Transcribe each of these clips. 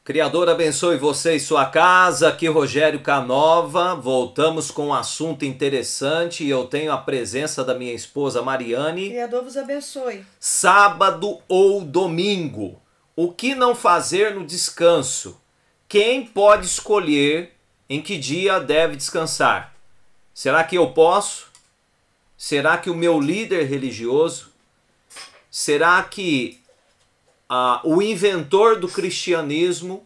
Criador abençoe você e sua casa, aqui Rogério Canova, voltamos com um assunto interessante e eu tenho a presença da minha esposa Mariane. Criador vos abençoe. Sábado ou domingo, o que não fazer no descanso? Quem pode escolher em que dia deve descansar? Será que eu posso? Será que o meu líder religioso? Será que o inventor do cristianismo,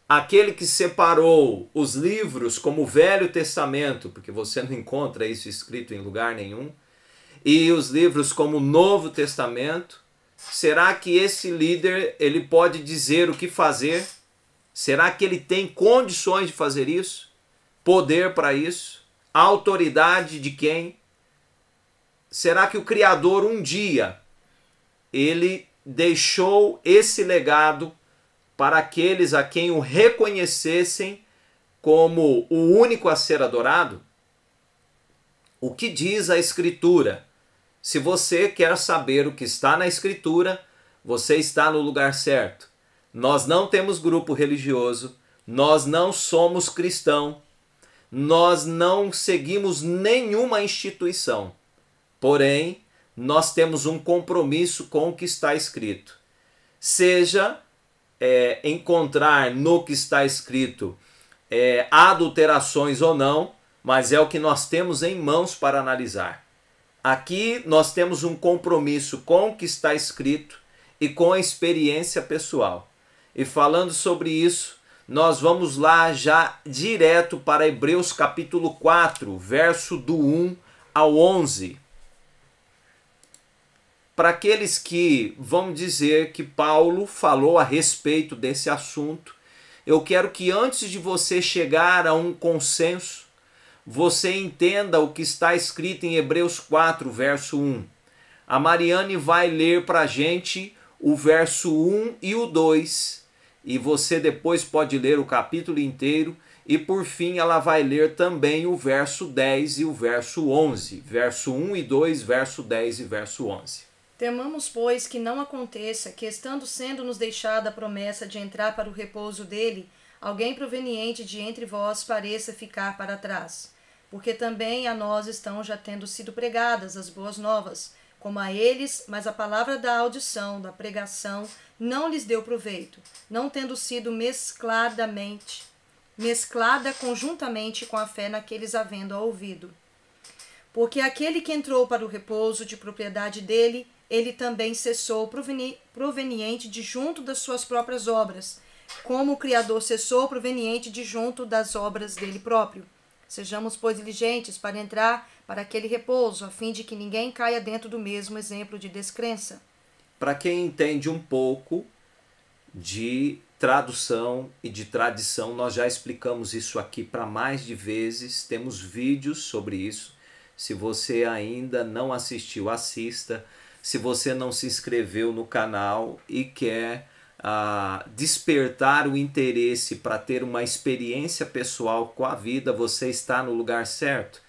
aquele que separou os livros como o Velho Testamento, porque você não encontra isso escrito em lugar nenhum, e os livros como o Novo Testamento, será que esse líder ele pode dizer o que fazer? Será que ele tem condições de fazer isso? Poder para isso? A autoridade de quem? Será que o Criador um dia ele deixou esse legado para aqueles a quem o reconhecessem como o único a ser adorado? O que diz a Escritura? Se você quer saber o que está na Escritura, você está no lugar certo. Nós não temos grupo religioso, nós não somos cristão, nós não seguimos nenhuma instituição. Porém, nós temos um compromisso com o que está escrito. Seja encontrar no que está escrito adulterações ou não, mas é o que nós temos em mãos para analisar. Aqui nós temos um compromisso com o que está escrito e com a experiência pessoal. E falando sobre isso, nós vamos lá já direto para Hebreus capítulo 4, verso do 1 ao 11. Para aqueles que vão dizer que Paulo falou a respeito desse assunto, eu quero que antes de você chegar a um consenso, você entenda o que está escrito em Hebreus 4, verso 1. A Mariane vai ler para a gente o verso 1 e o 2, e você depois pode ler o capítulo inteiro, e por fim ela vai ler também o verso 10 e o verso 11. Verso 1 e 2, verso 10 e verso 11. Temamos, pois, que não aconteça que, estando sendo nos deixada a promessa de entrar para o repouso dele, alguém proveniente de entre vós pareça ficar para trás. Porque também a nós estão já tendo sido pregadas as boas novas, como a eles, mas a palavra da audição, da pregação, não lhes deu proveito, não tendo sido mesclada conjuntamente com a fé naqueles havendo a ouvido. Porque aquele que entrou para o repouso de propriedade dele, ele também cessou proveniente de junto das suas próprias obras, como o Criador cessou proveniente de junto das obras dele próprio. Sejamos, pois, diligentes para entrar para aquele repouso, a fim de que ninguém caia dentro do mesmo exemplo de descrença. Para quem entende um pouco de tradução e de tradição, nós já explicamos isso aqui para mais de vezes, temos vídeos sobre isso. Se você ainda não assistiu, assista. Se você não se inscreveu no canal e quer despertar o interesse para ter uma experiência pessoal com a vida, você está no lugar certo.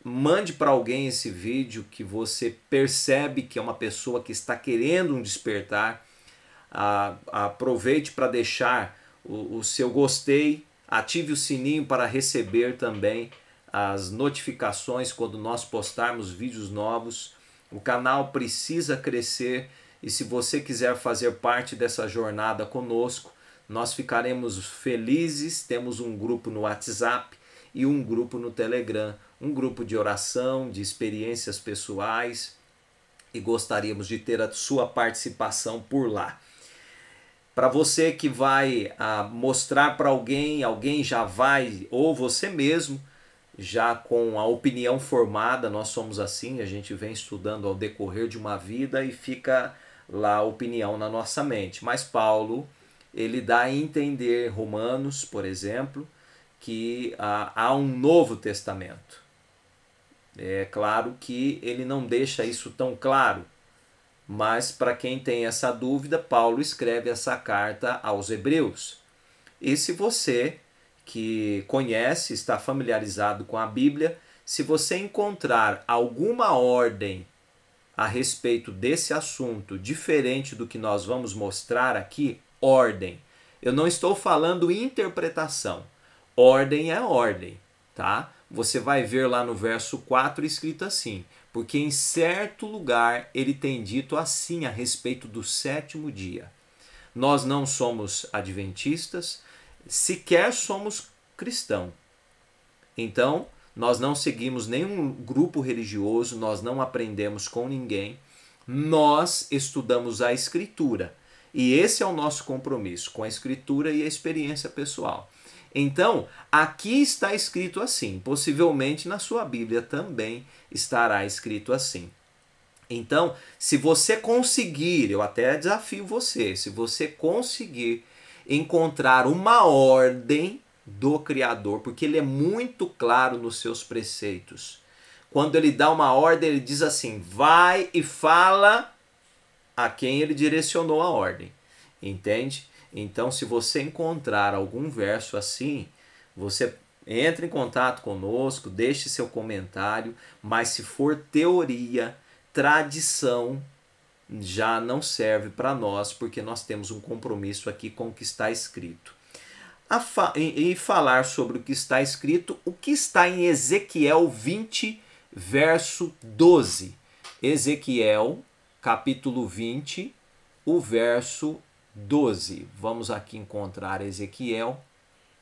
Mande para alguém esse vídeo que você percebe que é uma pessoa que está querendo um despertar. Aproveite para deixar o seu gostei, ative o sininho para receber também as notificações quando nós postarmos vídeos novos. O canal precisa crescer e se você quiser fazer parte dessa jornada conosco, nós ficaremos felizes. Temos um grupo no WhatsApp e um grupo no Telegram, um grupo de oração, de experiências pessoais, e gostaríamos de ter a sua participação por lá. Para você que vai mostrar para alguém, alguém já vai, ou você mesmo, já com a opinião formada, nós somos assim, a gente vem estudando ao decorrer de uma vida e fica lá a opinião na nossa mente. Mas Paulo, ele dá a entender, Romanos, por exemplo, que há um Novo Testamento. É claro que ele não deixa isso tão claro, mas para quem tem essa dúvida, Paulo escreve essa carta aos Hebreus. E se você que conhece, está familiarizado com a Bíblia, se você encontrar alguma ordem a respeito desse assunto diferente do que nós vamos mostrar aqui, ordem, Eu não estou falando interpretação. Ordem é ordem, tá? Você vai ver lá no verso 4 escrito assim: porque em certo lugar ele tem dito assim a respeito do sétimo dia. Nós não somos adventistas, sequer somos cristãos. Então, nós não seguimos nenhum grupo religioso, nós não aprendemos com ninguém, nós estudamos a Escritura. E esse é o nosso compromisso com a Escritura e a experiência pessoal. Então, aqui está escrito assim, possivelmente na sua Bíblia também estará escrito assim. Então, se você conseguir, eu até desafio você, se você conseguir encontrar uma ordem do Criador, porque ele é muito claro nos seus preceitos. Quando ele dá uma ordem, ele diz assim: vai e fala a quem ele direcionou a ordem. Entende? Então, se você encontrar algum verso assim, você entre em contato conosco, deixe seu comentário, mas se for teoria, tradição, já não serve para nós, porque nós temos um compromisso aqui com o que está escrito. E falar sobre o que está escrito, o que está em Ezequiel 20, verso 12. Ezequiel, capítulo 20, o verso 12. Vamos aqui encontrar Ezequiel.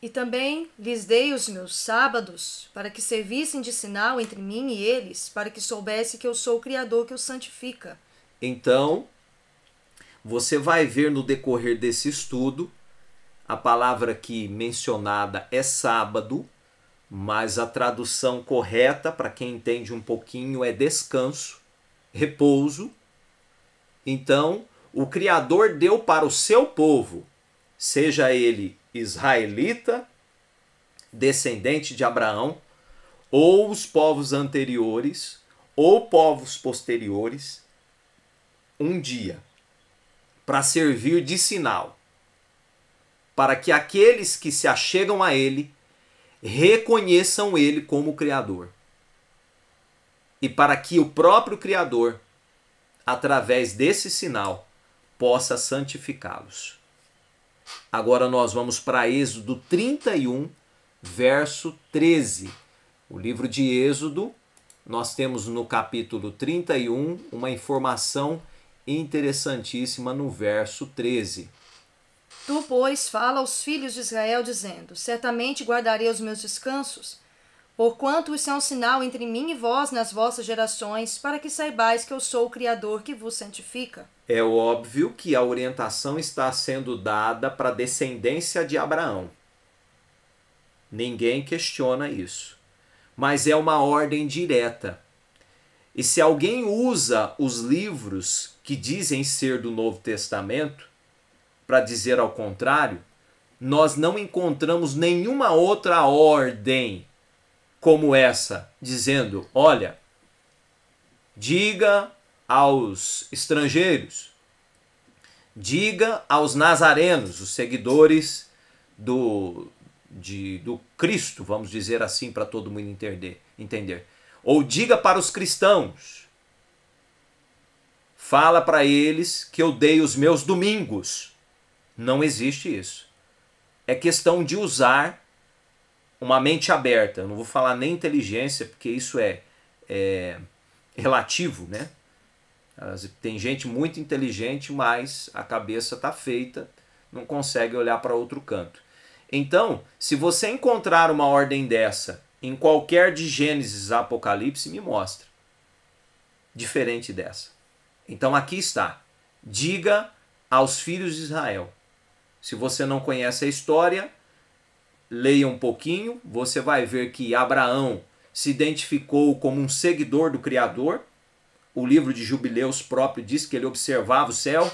E também lhes dei os meus sábados, para que servissem de sinal entre mim e eles, para que soubesse que eu sou o Criador que os santifica. Então, você vai ver no decorrer desse estudo, a palavra aqui mencionada é sábado, mas a tradução correta, para quem entende um pouquinho, é descanso, repouso. Então, o Criador deu para o seu povo, seja ele israelita, descendente de Abraão, ou os povos anteriores, ou povos posteriores, um dia, para servir de sinal, para que aqueles que se achegam a ele reconheçam ele como Criador. E para que o próprio Criador, através desse sinal, possa santificá-los. Agora nós vamos para Êxodo 31, verso 13. O livro de Êxodo, nós temos no capítulo 31 uma informação interessantíssima no verso 13. Tu, pois, fala aos filhos de Israel, dizendo: certamente guardarei os meus descansos, porquanto isso é um sinal entre mim e vós nas vossas gerações, para que saibais que eu sou o Criador que vos santifica. É óbvio que a orientação está sendo dada para a descendência de Abraão. Ninguém questiona isso. Mas é uma ordem direta. E se alguém usa os livros que dizem ser do Novo Testamento para dizer ao contrário, nós não encontramos nenhuma outra ordem como essa, dizendo: olha, diga aos estrangeiros, diga aos nazarenos, os seguidores do Cristo, vamos dizer assim para todo mundo entender. Ou diga para os cristãos, fala para eles que eu dei os meus domingos. Não existe isso. É questão de usar uma mente aberta. Eu não vou falar nem inteligência, porque isso é relativo, né? Tem gente muito inteligente, mas a cabeça está feita, não consegue olhar para outro canto. Então, se você encontrar uma ordem dessa em qualquer de Gênesis, Apocalipse, me mostra. Diferente dessa. Então aqui está. Diga aos filhos de Israel. Se você não conhece a história, leia um pouquinho. Você vai ver que Abraão se identificou como um seguidor do Criador. O livro de Jubileus próprio diz que ele observava o céu.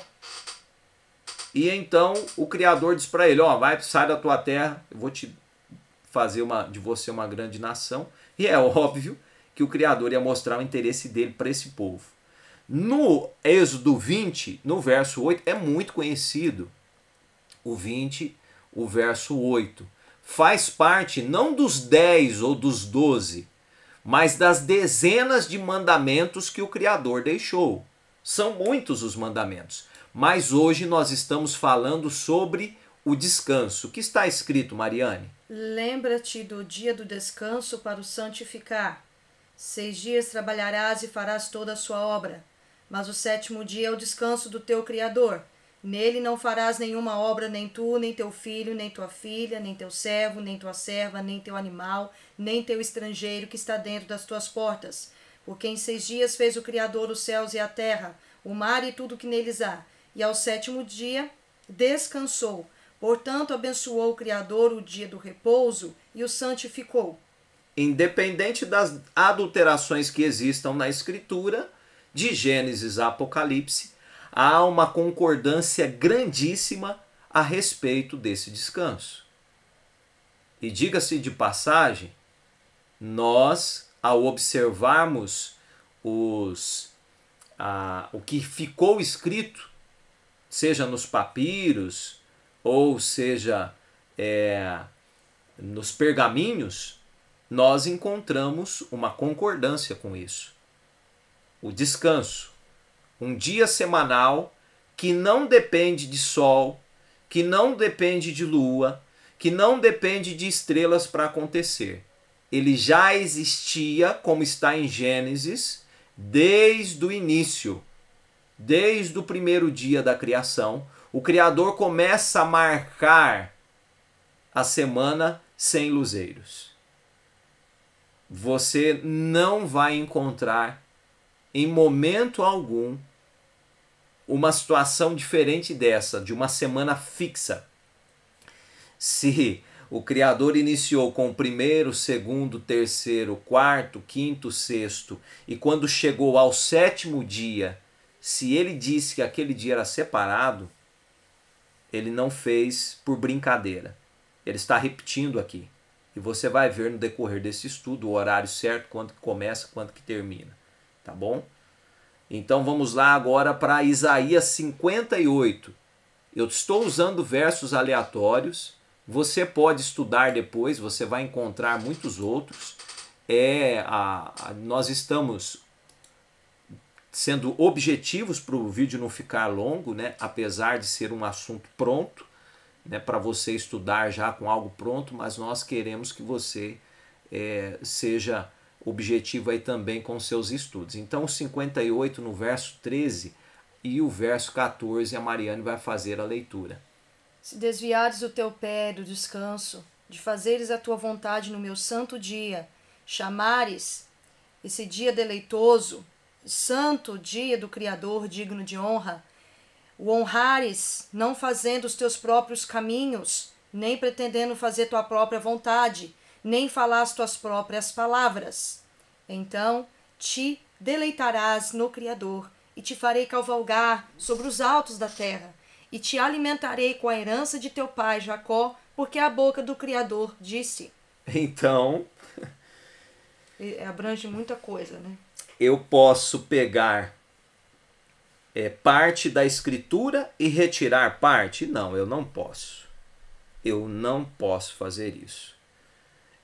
E então o Criador diz para ele: ó, vai, sai da tua terra, eu vou te fazer de você uma grande nação. E é óbvio que o Criador ia mostrar o interesse dele para esse povo. No Êxodo 20, no verso 8, é muito conhecido. O 20, o verso 8. Faz parte não dos 10 ou dos 12, mas das dezenas de mandamentos que o Criador deixou. São muitos os mandamentos. Mas hoje nós estamos falando sobre o descanso. O que está escrito, Mariane? Lembra-te do dia do descanso para o santificar. 6 dias trabalharás e farás toda a sua obra, mas o 7º dia é o descanso do teu Criador. Nele não farás nenhuma obra, nem tu, nem teu filho, nem tua filha, nem teu servo, nem tua serva, nem teu animal, nem teu estrangeiro que está dentro das tuas portas. Porque em 6 dias fez o Criador os céus e a terra, o mar e tudo que neles há, e ao 7º dia descansou. Portanto, abençoou o Criador o dia do repouso e o santificou. Independente das adulterações que existam na Escritura, de Gênesis a Apocalipse, há uma concordância grandíssima a respeito desse descanso. E diga-se de passagem, nós, ao observarmos o que ficou escrito, seja nos papiros, ou seja nos pergaminhos, nós encontramos uma concordância com isso. O descanso, um dia semanal que não depende de sol, que não depende de lua, que não depende de estrelas para acontecer. Ele já existia, como está em Gênesis, desde o início, desde o primeiro dia da criação. O Criador começa a marcar a semana sem luzeiros. Você não vai encontrar em momento algum uma situação diferente dessa, de uma semana fixa. Se o Criador iniciou com o primeiro, segundo, terceiro, quarto, quinto, sexto, e quando chegou ao 7º dia, se ele disse que aquele dia era separado, ele não fez por brincadeira. Ele está repetindo aqui. E você vai ver no decorrer desse estudo o horário certo, quando que começa, quando que termina. Tá bom? Então vamos lá agora para Isaías 58. Eu estou usando versos aleatórios. Você pode estudar depois, você vai encontrar muitos outros. Nós estamos sendo objetivos para o vídeo não ficar longo, né? Apesar de ser um assunto pronto, né? Para você estudar já com algo pronto, mas nós queremos que você seja objetivo aí também com seus estudos. Então o 58 no verso 13 e o verso 14 a Mariane vai fazer a leitura. Se desviares o teu pé do descanso, de fazeres a tua vontade no meu santo dia, chamares esse dia deleitoso, santo dia do Criador digno de honra, o honrares, não fazendo os teus próprios caminhos, nem pretendendo fazer tua própria vontade, nem falar as tuas próprias palavras. Então te deleitarás no Criador, e te farei cavalgar sobre os altos da terra, e te alimentarei com a herança de teu pai Jacó, porque a boca do Criador disse. Então, abrange muita coisa, né? Eu posso pegar parte da Escritura e retirar parte? Não, eu não posso. Eu não posso fazer isso.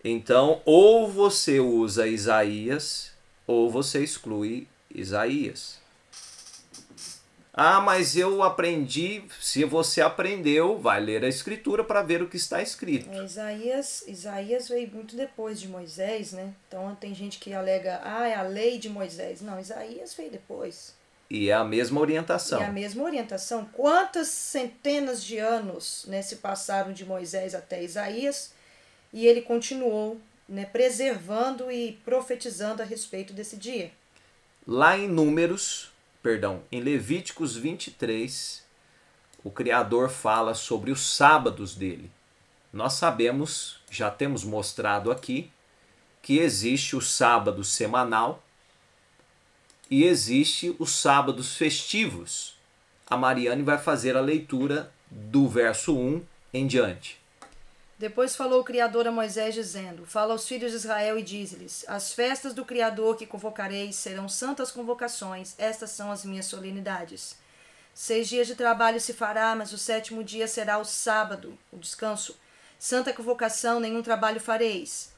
Então, ou você usa Isaías, ou você exclui Isaías. Ah, mas eu aprendi. Se você aprendeu, vai ler a Escritura para ver o que está escrito. Isaías veio muito depois de Moisés, né? Então tem gente que alega, é a lei de Moisés. Não, Isaías veio depois. E é a mesma orientação. Quantas centenas de anos, né, se passaram de Moisés até Isaías, e ele continuou, né, preservando e profetizando a respeito desse dia. Lá em em Levíticos 23, o Criador fala sobre os sábados dele. Nós sabemos, já temos mostrado aqui, que existe o sábado semanal e existe os sábados festivos. A Mariane vai fazer a leitura do verso 1 em diante. Depois falou o Criador a Moisés, dizendo: Fala aos filhos de Israel e dize-lhes: As festas do Criador que convocareis serão santas convocações, estas são as minhas solenidades. 6 dias de trabalho se fará, mas o 7º dia será o sábado, o descanso. Santa convocação, nenhum trabalho fareis.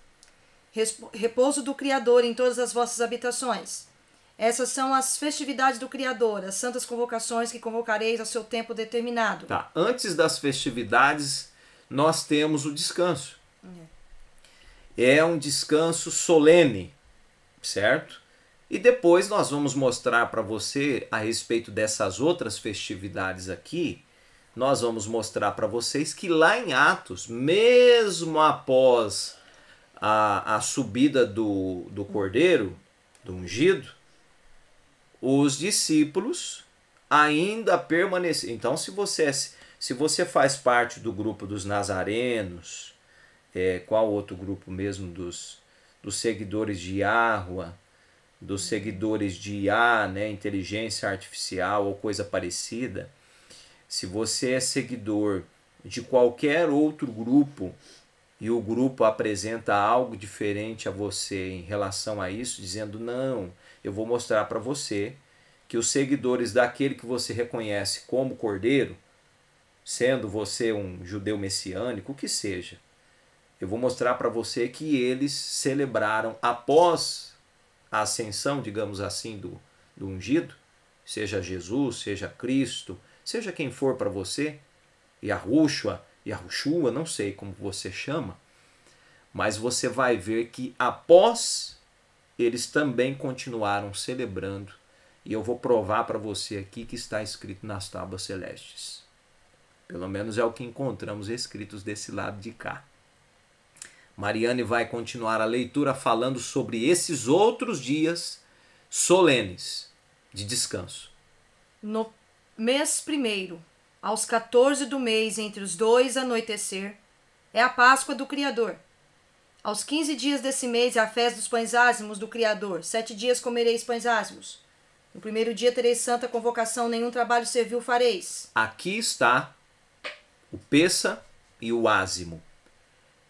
Repouso do Criador em todas as vossas habitações. Essas são as festividades do Criador, as santas convocações que convocareis a seu tempo determinado. Tá. Antes das festividades, nós temos o descanso. É um descanso solene, certo? E depois nós vamos mostrar para você, a respeito dessas outras festividades aqui, nós vamos mostrar para vocês que lá em Atos, mesmo após a subida do Cordeiro, do ungido, os discípulos ainda permaneceram. Então, se você faz parte do grupo dos nazarenos, qual outro grupo mesmo dos seguidores de Yahua, dos seguidores de IA, né, inteligência artificial ou coisa parecida, se você é seguidor de qualquer outro grupo e o grupo apresenta algo diferente a você em relação a isso, dizendo não, eu vou mostrar para você que os seguidores daquele que você reconhece como Cordeiro, sendo você um judeu messiânico, o que seja, eu vou mostrar para você que eles celebraram após a ascensão, digamos assim, do ungido, seja Jesus, seja Cristo, seja quem for para você, Yahushua, não sei como você chama, mas você vai ver que após eles também continuaram celebrando, e eu vou provar para você aqui que está escrito nas tábuas celestes. Pelo menos é o que encontramos escritos desse lado de cá. Mariane vai continuar a leitura falando sobre esses outros dias solenes de descanso. No mês primeiro, aos 14 do mês, entre os 2 anoitecer, é a Páscoa do Criador. Aos 15 dias desse mês é a festa dos pães ázimos do Criador. 7 dias comereis pães ázimos. No primeiro dia tereis santa convocação, nenhum trabalho servil fareis. Aqui está o Pessa e o ázimo.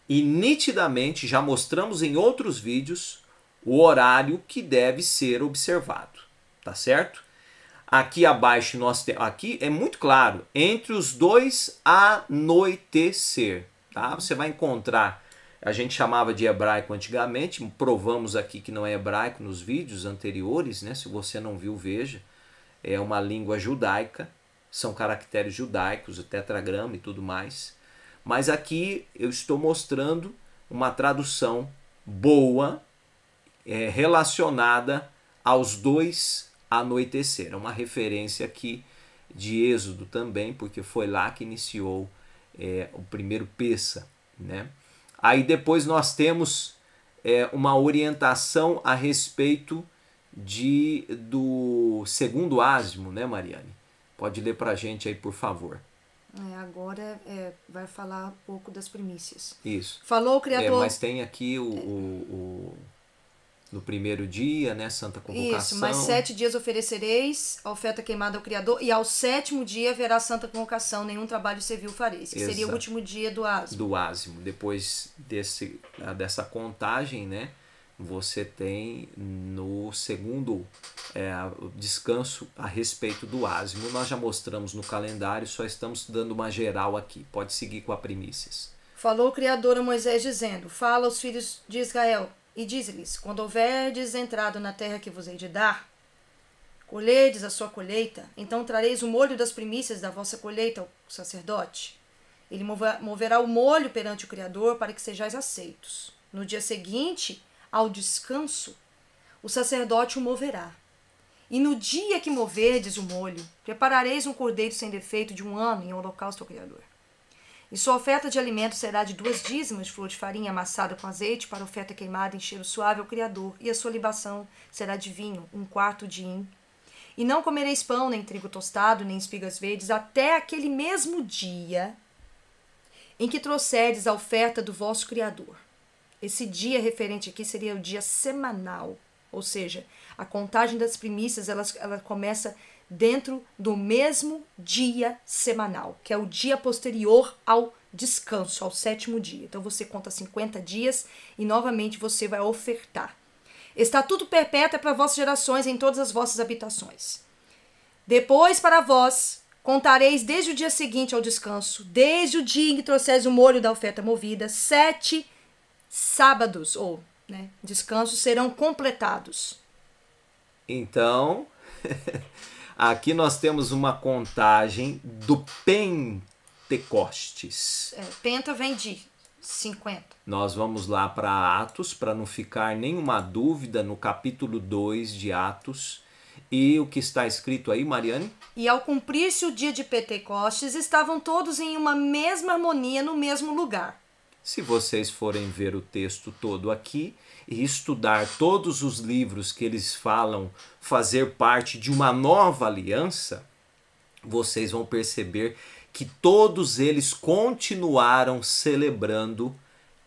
E nitidamente já mostramos em outros vídeos o horário que deve ser observado, tá certo? Aqui abaixo nós temos, aqui é muito claro, entre os 2 anoitecer, tá? Você vai encontrar, a gente chamava de hebraico antigamente, provamos aqui que não é hebraico nos vídeos anteriores, né? Se você não viu, veja, é uma língua judaica, são caracteres judaicos, o tetragrama e tudo mais. Mas aqui eu estou mostrando uma tradução boa, relacionada aos 2 anoitecer. É uma referência aqui de Êxodo também, porque foi lá que iniciou o primeiro Pessa, né? Aí depois nós temos uma orientação a respeito do segundo ázimo, né, Mariane? Pode ler para a gente aí, por favor. Agora vai falar um pouco das primícias. Isso. Falou o Criador... mas tem aqui no primeiro dia, né, Santa Convocação. Isso, mas 7 dias oferecereis a oferta queimada ao Criador, e ao 7º dia haverá Santa Convocação, nenhum trabalho servil fareis, que seria o último dia do ázimo. Do ázimo. Depois dessa contagem, né, você tem no segundo descanso a respeito do ázimo. Nós já mostramos no calendário, só estamos dando uma geral aqui. Pode seguir com a primícias. Falou o Criador a Moisés dizendo: fala aos filhos de Israel e diz-lhes: quando houverdes entrado na terra que vos hei de dar, colherdes a sua colheita, então trareis o molho das primícias da vossa colheita ao sacerdote. Ele moverá o molho perante o Criador para que sejais aceitos. No dia seguinte, ao descanso, o sacerdote o moverá. E no dia que moverdes o molho, preparareis um cordeiro sem defeito de 1 ano em holocausto ao Criador. E sua oferta de alimento será de 2 dízimos de flor de farinha amassada com azeite para oferta queimada em cheiro suave ao Criador. E a sua libação será de vinho, 1/4 de hin. E não comereis pão, nem trigo tostado, nem espigas verdes, até aquele mesmo dia em que trouxerdes a oferta do vosso Criador. Esse dia referente aqui seria o dia semanal, ou seja, a contagem das primícias ela começa dentro do mesmo dia semanal, que é o dia posterior ao descanso, ao 7º dia. Então você conta 50 dias e novamente você vai ofertar. Estatuto perpétuo é para vossas gerações em todas as vossas habitações. Depois para vós contareis desde o dia seguinte ao descanso, desde o dia em que trouxeres o molho da oferta movida, 7 sábados ou descansos serão completados. Então, aqui nós temos uma contagem do Pentecostes. Penta vem de 50. Nós vamos lá para Atos, para não ficar nenhuma dúvida, no capítulo 2 de Atos. E o que está escrito aí, Mariane? E ao cumprir-se o dia de Pentecostes, estavam todos em uma mesma harmonia no mesmo lugar. Se vocês forem ver o texto todo aqui e estudar todos os livros que eles falam fazer parte de uma nova aliança, vocês vão perceber que todos eles continuaram celebrando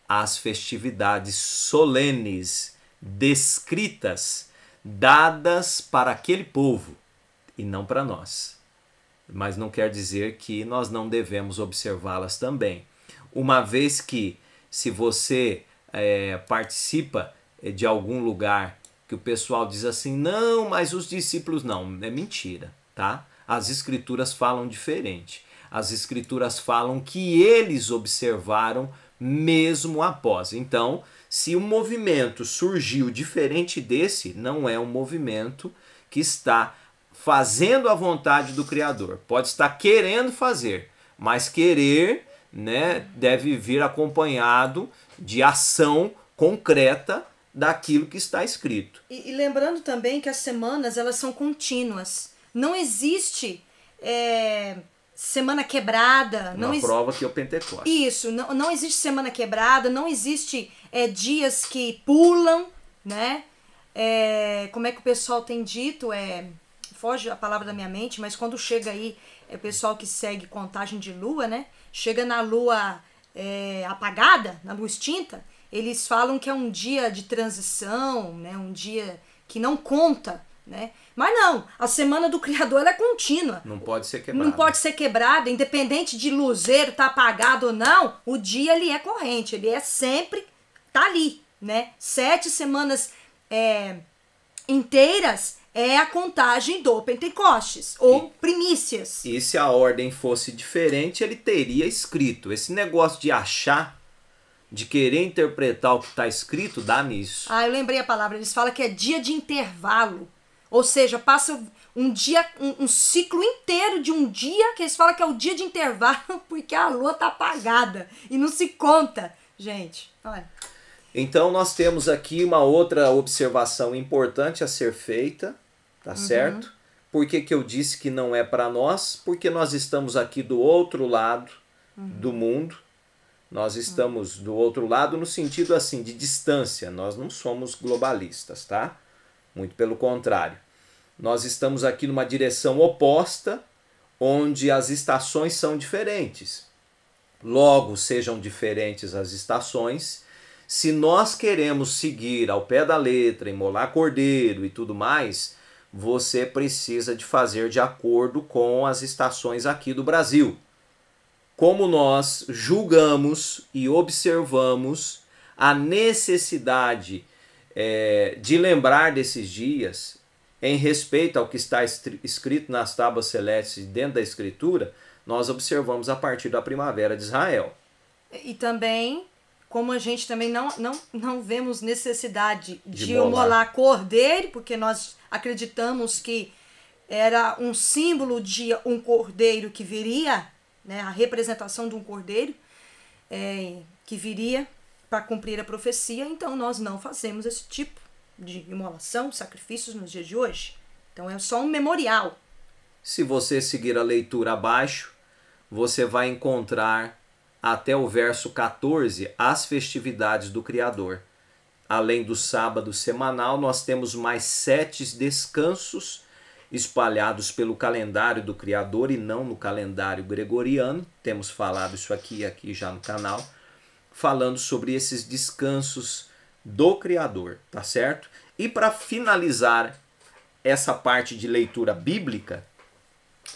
as festividades solenes descritas, dadas para aquele povo e não para nós. Mas não quer dizer que nós não devemos observá-las também. Uma vez que, se você participa de algum lugar que o pessoal diz assim, não, mas os discípulos não, é mentira, tá? As escrituras falam diferente. As escrituras falam que eles observaram mesmo após. Então, se um movimento surgiu diferente desse, não é um movimento que está fazendo a vontade do Criador. Pode estar querendo fazer, mas querer, né, deve vir acompanhado de ação concreta daquilo que está escrito. E lembrando também que as semanas, elas são contínuas. Não existe semana quebrada. Uma prova que é o Pentecostes. Isso, não existe semana quebrada, não existe dias que pulam, né? Como é que o pessoal tem dito? Foge a palavra da minha mente, mas quando chega aí, o pessoal que segue contagem de lua, né? Chega na lua apagada, na lua extinta, eles falam que é um dia de transição, né? Um dia que não conta, né? Mas não, a semana do Criador ela é contínua. Não pode ser quebrada. Não pode ser quebrada, independente de luzeiro tá apagado ou não, o dia ele é corrente, ele é sempre, tá ali, né? 7 semanas inteiras é a contagem do Pentecostes, ou primícias. E se a ordem fosse diferente, ele teria escrito. Esse negócio de achar, de querer interpretar o que está escrito, dá nisso. Eu lembrei a palavra, eles falam que é dia de intervalo. Ou seja, passa um dia, um ciclo inteiro de um dia, que eles falam que é o dia de intervalo, porque a lua tá apagada e não se conta, gente. Olha. Então nós temos aqui uma outra observação importante a ser feita, tá certo? Por que que eu disse que não é para nós? Porque nós estamos aqui do outro lado do mundo. Nós estamos do outro lado no sentido assim de distância. Nós não somos globalistas, tá? Muito pelo contrário. Nós estamos aqui numa direção oposta, onde as estações são diferentes. Logo, sejam diferentes as estações, se nós queremos seguir ao pé da letra, imolar cordeiro e tudo mais, você precisa de fazer de acordo com as estações aqui do Brasil. Como nós julgamos e observamos a necessidade de lembrar desses dias, em respeito ao que está escrito nas tábuas celestes dentro da Escritura, nós observamos a partir da primavera de Israel. E também, como a gente também não vemos necessidade de imolar cordeiro, porque nós acreditamos que era um símbolo de um cordeiro que viria, né, a representação de um cordeiro que viria para cumprir a profecia, então nós não fazemos esse tipo de imolação, sacrifícios nos dias de hoje. Então é só um memorial. Se você seguir a leitura abaixo, você vai encontrar até o verso 14 as festividades do Criador. Além do sábado semanal, nós temos mais 7 descansos espalhados pelo calendário do Criador e não no calendário gregoriano. Temos falado isso aqui já no canal, falando sobre esses descansos do Criador, tá certo? E para finalizar essa parte de leitura bíblica,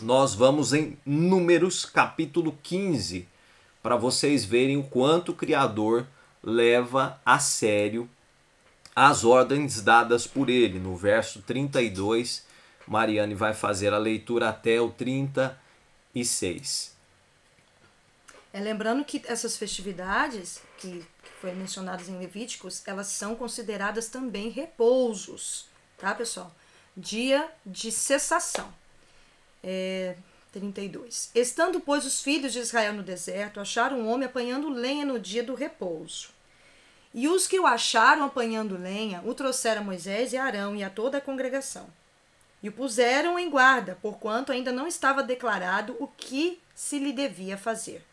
nós vamos em Números capítulo 15, para vocês verem o quanto o Criador leva a sério as ordens dadas por ele. No verso 32, Mariane vai fazer a leitura até o 36. Lembrando que essas festividades que foram mencionadas em Levíticos, elas são consideradas também repousos, tá, pessoal? dia de cessação. 32. Estando, pois, os filhos de Israel no deserto, acharam um homem apanhando lenha no dia do repouso. E os que o acharam apanhando lenha, o trouxeram a Moisés e a Arão e a toda a congregação. E o puseram em guarda, porquanto ainda não estava declarado o que se lhe devia fazer.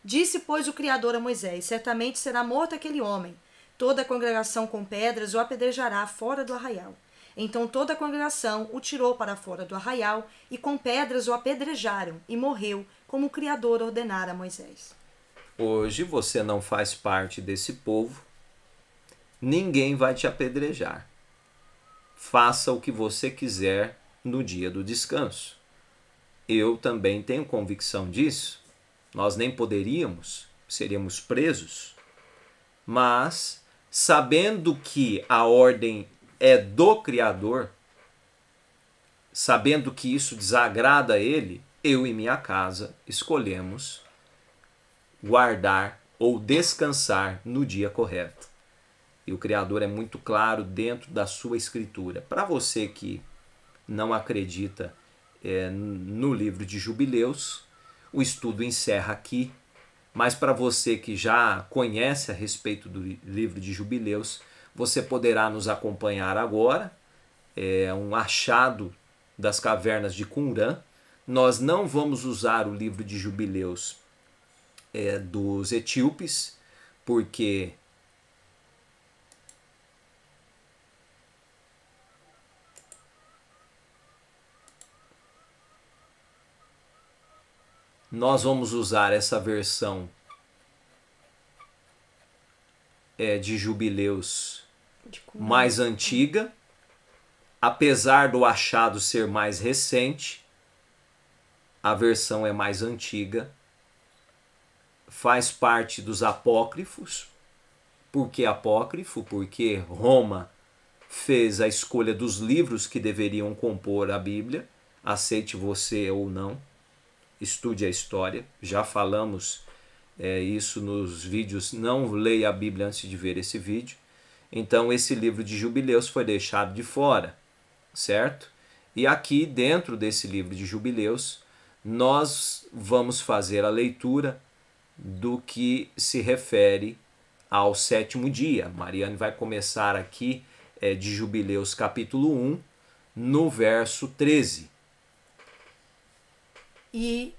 Disse, pois, o Criador a Moisés: certamente será morto aquele homem. Toda a congregação com pedras o apedrejará fora do arraial. Então toda a congregação o tirou para fora do arraial e com pedras o apedrejaram, e morreu, como o Criador ordenara a Moisés. Hoje você não faz parte desse povo, ninguém vai te apedrejar. Faça o que você quiser no dia do descanso. Eu também tenho convicção disso. Nós nem poderíamos, seríamos presos. Mas, sabendo que a ordem é do Criador, sabendo que isso desagrada a Ele, eu e minha casa escolhemos guardar ou descansar no dia correto. E o Criador é muito claro dentro da sua escritura. Para você que não acredita no livro de Jubileus, o estudo encerra aqui. Mas para você que já conhece a respeito do livro de Jubileus, você poderá nos acompanhar agora. É um achado das cavernas de Qumran. Nós não vamos usar o livro de Jubileus dos etíopes, porque nós vamos usar essa versão de Jubileus mais antiga, apesar do achado ser mais recente, a versão é mais antiga, faz parte dos apócrifos. Por que apócrifo? Porque Roma fez a escolha dos livros que deveriam compor a Bíblia, aceite você ou não, estude a história, já falamos isso nos vídeos, não leia a Bíblia antes de ver esse vídeo. Então esse livro de Jubileus foi deixado de fora, certo? E aqui dentro desse livro de Jubileus, nós vamos fazer a leitura do que se refere ao sétimo dia. Mariane vai começar aqui de Jubileus capítulo 1, no verso 13. E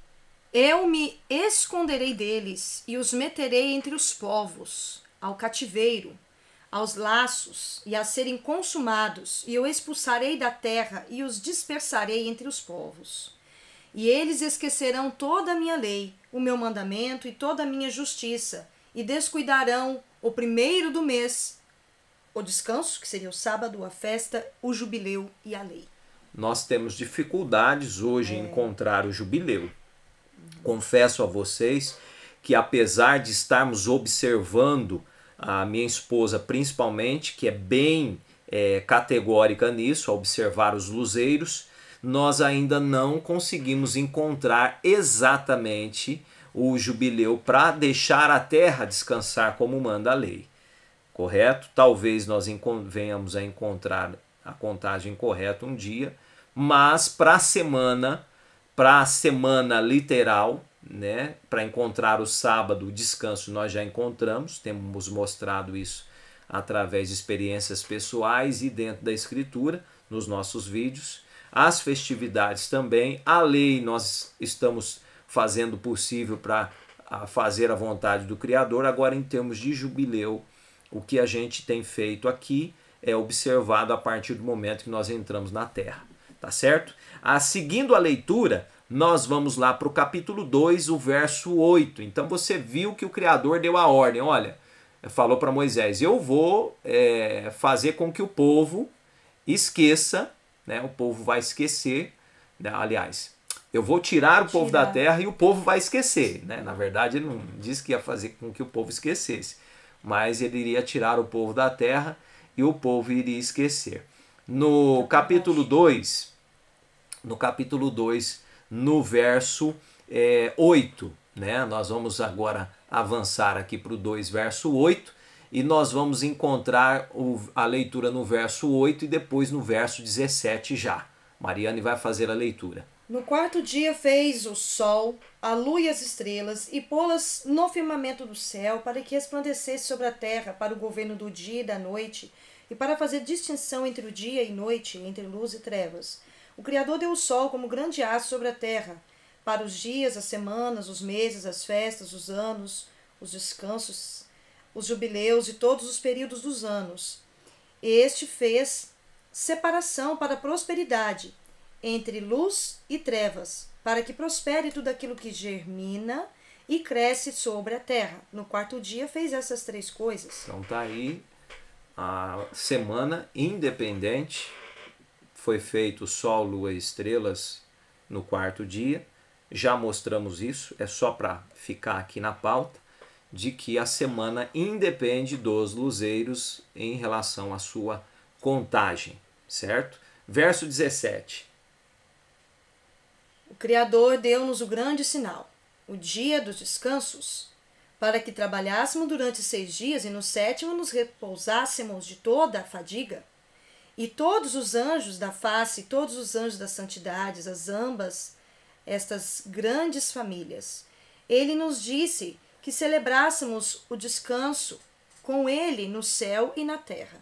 eu me esconderei deles e os meterei entre os povos, ao cativeiro, aos laços e a serem consumados, e eu expulsarei da terra e os dispersarei entre os povos. E eles esquecerão toda a minha lei, o meu mandamento e toda a minha justiça, e descuidarão o primeiro do mês, o descanso, que seria o sábado, a festa, o jubileu e a lei. Nós temos dificuldades hoje em encontrar o jubileu. Confesso a vocês que, apesar de estarmos observando a minha esposa principalmente, que é bem categórica nisso, a observar os luzeiros, nós ainda não conseguimos encontrar exatamente o jubileu para deixar a terra descansar como manda a lei. Correto? Talvez nós venhamos a encontrar a contagem correta um dia, mas para a semana literal, né, para encontrar o sábado, o descanso, nós já encontramos, temos mostrado isso através de experiências pessoais e dentro da escritura, nos nossos vídeos. As festividades também, a lei nós estamos fazendo o possível para fazer a vontade do Criador. Agora, em termos de jubileu, o que a gente tem feito aqui é observado a partir do momento que nós entramos na terra, tá certo? Seguindo a leitura, nós vamos lá para o capítulo 2, o verso 8. Então você viu que o Criador deu a ordem, olha, falou para Moisés, eu vou fazer com que o povo esqueça, né? O povo vai esquecer, né? Aliás, eu vou tirar o povo da terra e o povo vai esquecer, né? Na verdade, ele não disse que ia fazer com que o povo esquecesse, mas ele iria tirar o povo da terra e o povo iria esquecer. No capítulo 2, no verso 8, né? Nós vamos agora avançar aqui para o 2, verso 8, e nós vamos encontrar a leitura no verso 8 e depois no verso 17 já. Mariane vai fazer a leitura. No quarto dia fez o sol, a lua e as estrelas, e pô-las no firmamento do céu, para que resplandecesse sobre a terra, para o governo do dia e da noite, e para fazer distinção entre o dia e noite, entre luz e trevas. O Criador deu o sol como grande aço sobre a terra, para os dias, as semanas, os meses, as festas, os anos, os descansos, os jubileus e todos os períodos dos anos. Este fez separação para a prosperidade entre luz e trevas, para que prospere tudo aquilo que germina e cresce sobre a terra. No quarto dia fez essas três coisas. Então tá aí a semana independente. Foi feito sol, lua e estrelas no quarto dia. Já mostramos isso, é só para ficar aqui na pauta, de que a semana independe dos luzeiros em relação à sua contagem, certo? Verso 17. O Criador deu-nos o grande sinal, o dia dos descansos, para que trabalhássemos durante 6 dias e no sétimo nos repousássemos de toda a fadiga. E todos os anjos da face, todos os anjos das santidades, estas grandes famílias, ele nos disse que celebrássemos o descanso com ele no céu e na terra.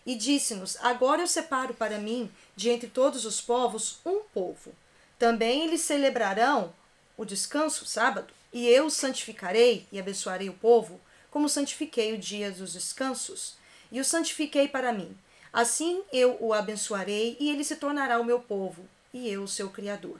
E disse-nos: agora eu separo para mim, de entre todos os povos, um povo. Também eles celebrarão o descanso, sábado, e eu santificarei e abençoarei o povo, como santifiquei o dia dos descansos, e o santifiquei para mim. Assim eu o abençoarei, e ele se tornará o meu povo, e eu o seu Criador.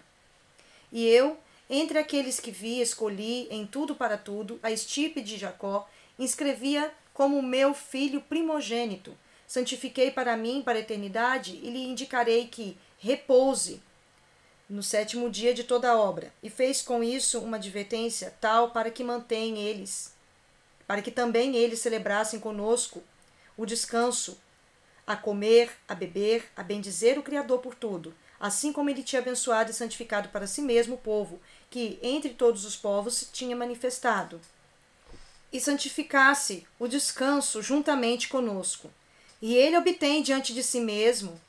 E eu, entre aqueles que vi, escolhi em tudo para tudo a estirpe de Jacó, inscrevia como meu filho primogênito. Santifiquei para mim, para a eternidade, e lhe indicarei que repouse no sétimo dia de toda a obra, e fez com isso uma advertência tal para que também eles celebrassem conosco o descanso, a comer, a beber, a bendizer o Criador por tudo, assim como ele tinha abençoado e santificado para si mesmo o povo, que entre todos os povos se tinha manifestado, e santificasse o descanso juntamente conosco. E ele obtém diante de si mesmo,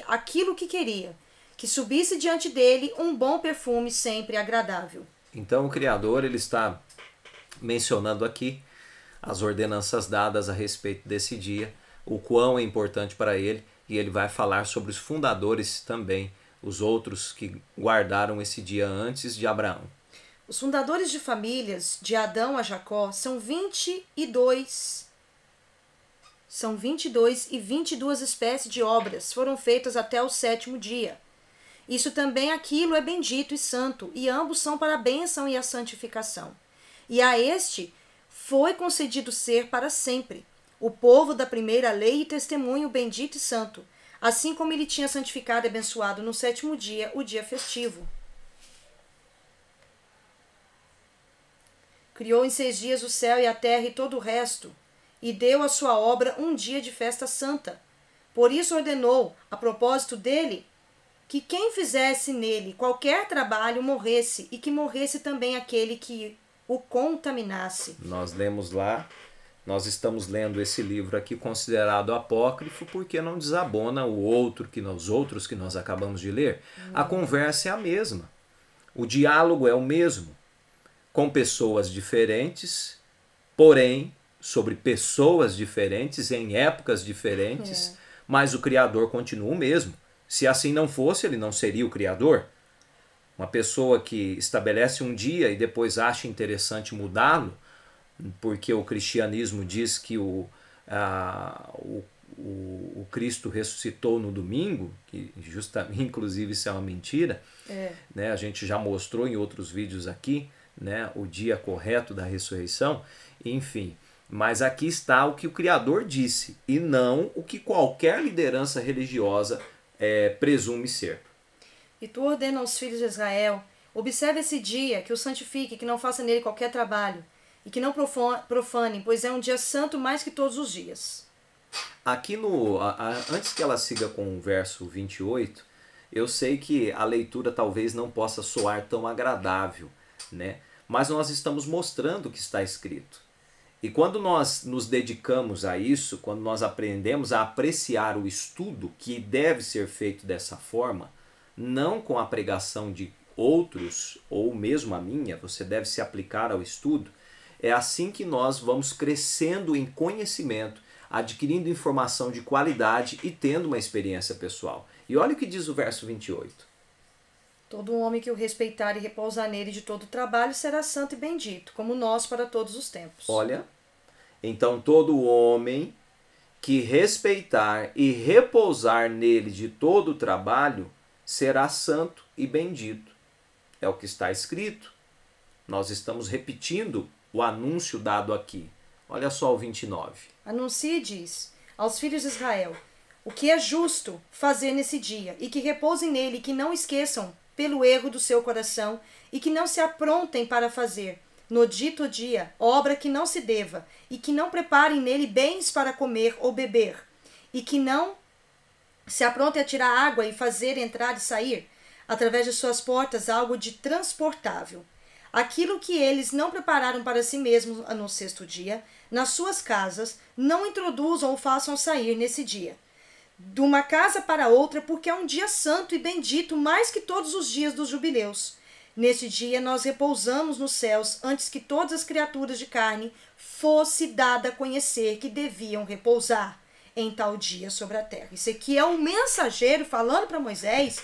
aquilo que queria, que subisse diante dele um bom perfume sempre agradável. Então o Criador ele está mencionando aqui as ordenanças dadas a respeito desse dia, o quão é importante para ele, e ele vai falar sobre os fundadores também, os outros que guardaram esse dia antes de Abraão. Os fundadores de famílias, de Adão a Jacó, são 22 e 22 espécies de obras foram feitas até o sétimo dia. Isso também aquilo é bendito e santo, e ambos são para a bênção e a santificação. E a este foi concedido ser para sempre, o povo da primeira lei e testemunho bendito e santo, assim como ele tinha santificado e abençoado no sétimo dia, o dia festivo. Criou em 6 dias o céu e a terra e todo o resto, e deu à sua obra um dia de festa santa. Por isso ordenou, a propósito dele, que quem fizesse nele qualquer trabalho morresse, e que morresse também aquele que o contaminasse. Nós lemos lá, nós estamos lendo esse livro aqui considerado apócrifo porque não desabona os outros que nós acabamos de ler. A conversa é a mesma, o diálogo é o mesmo, com pessoas diferentes, porém sobre pessoas diferentes em épocas diferentes, mas o Criador continua o mesmo. Se assim não fosse, ele não seria o Criador. Uma pessoa que estabelece um dia e depois acha interessante mudá-lo, porque o cristianismo diz que o Cristo ressuscitou no domingo, que justamente, inclusive isso é uma mentira, né? A gente já mostrou em outros vídeos aqui, né, o dia correto da ressurreição, enfim. Mas aqui está o que o Criador disse, e não o que qualquer liderança religiosa presume ser. E tu ordena aos filhos de Israel: observe esse dia, que o santifique, que não faça nele qualquer trabalho, e que não profane, pois é um dia santo mais que todos os dias. Aqui antes que ela siga com o verso 28, eu sei que a leitura talvez não possa soar tão agradável, né? Mas nós estamos mostrando o que está escrito. E quando nós nos dedicamos a isso, quando nós aprendemos a apreciar o estudo, que deve ser feito dessa forma, não com a pregação de outros, ou mesmo a minha, você deve se aplicar ao estudo, é assim que nós vamos crescendo em conhecimento, adquirindo informação de qualidade e tendo uma experiência pessoal. E olha o que diz o verso 28. Todo homem que o respeitar e repousar nele de todo o trabalho será santo e bendito, como nós para todos os tempos. Olha, então todo homem que respeitar e repousar nele de todo o trabalho será santo e bendito. É o que está escrito. Nós estamos repetindo o anúncio dado aqui. Olha só o 29. Anuncie e diz aos filhos de Israel o que é justo fazer nesse dia, e que repousem nele, e que não esqueçam pelo erro do seu coração, e que não se aprontem para fazer, no dito dia, obra que não se deva, e que não preparem nele bens para comer ou beber, e que não se aprontem a tirar água e fazer entrar e sair, através de suas portas, algo de transportável. Aquilo que eles não prepararam para si mesmos no sexto dia, nas suas casas, não introduzam ou façam sair nesse dia, de uma casa para outra, porque é um dia santo e bendito, mais que todos os dias dos jubileus. Neste dia nós repousamos nos céus, antes que todas as criaturas de carne fosse dada a conhecer que deviam repousar em tal dia sobre a terra. Isso aqui é um mensageiro falando para Moisés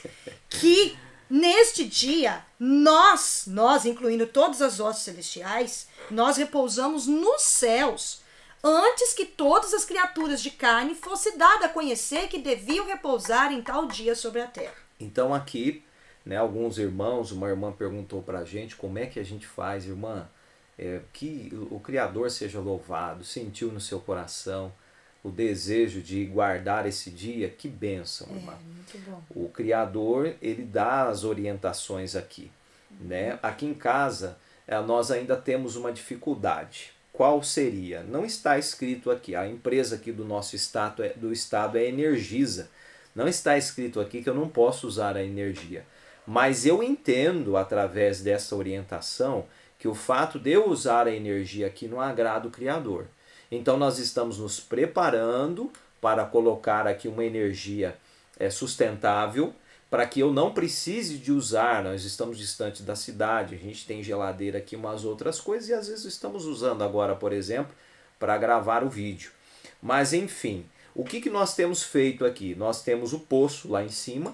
que neste dia nós, incluindo todas as hostes celestiais, nós repousamos nos céus, antes que todas as criaturas de carne fosse dada a conhecer que deviam repousar em tal dia sobre a terra. Então aqui, né, alguns irmãos, uma irmã perguntou para a gente como é que a gente faz, irmã, que o Criador seja louvado, sentiu no seu coração o desejo de guardar esse dia, que bênção, irmã. Muito bom. O Criador, ele dá as orientações aqui, né? Aqui em casa, nós ainda temos uma dificuldade. Qual seria? Não está escrito aqui. A empresa aqui do nosso estado é Energisa. Não está escrito aqui que eu não posso usar a energia. Mas eu entendo, através dessa orientação, que o fato de eu usar a energia aqui não agrada o Criador. Então nós estamos nos preparando para colocar aqui uma energia sustentável, para que eu não precise de usar. Nós estamos distante da cidade, a gente tem geladeira aqui, umas outras coisas, e às vezes estamos usando agora, por exemplo, para gravar o vídeo. Mas enfim, o que nós temos feito aqui? Nós temos o poço lá em cima,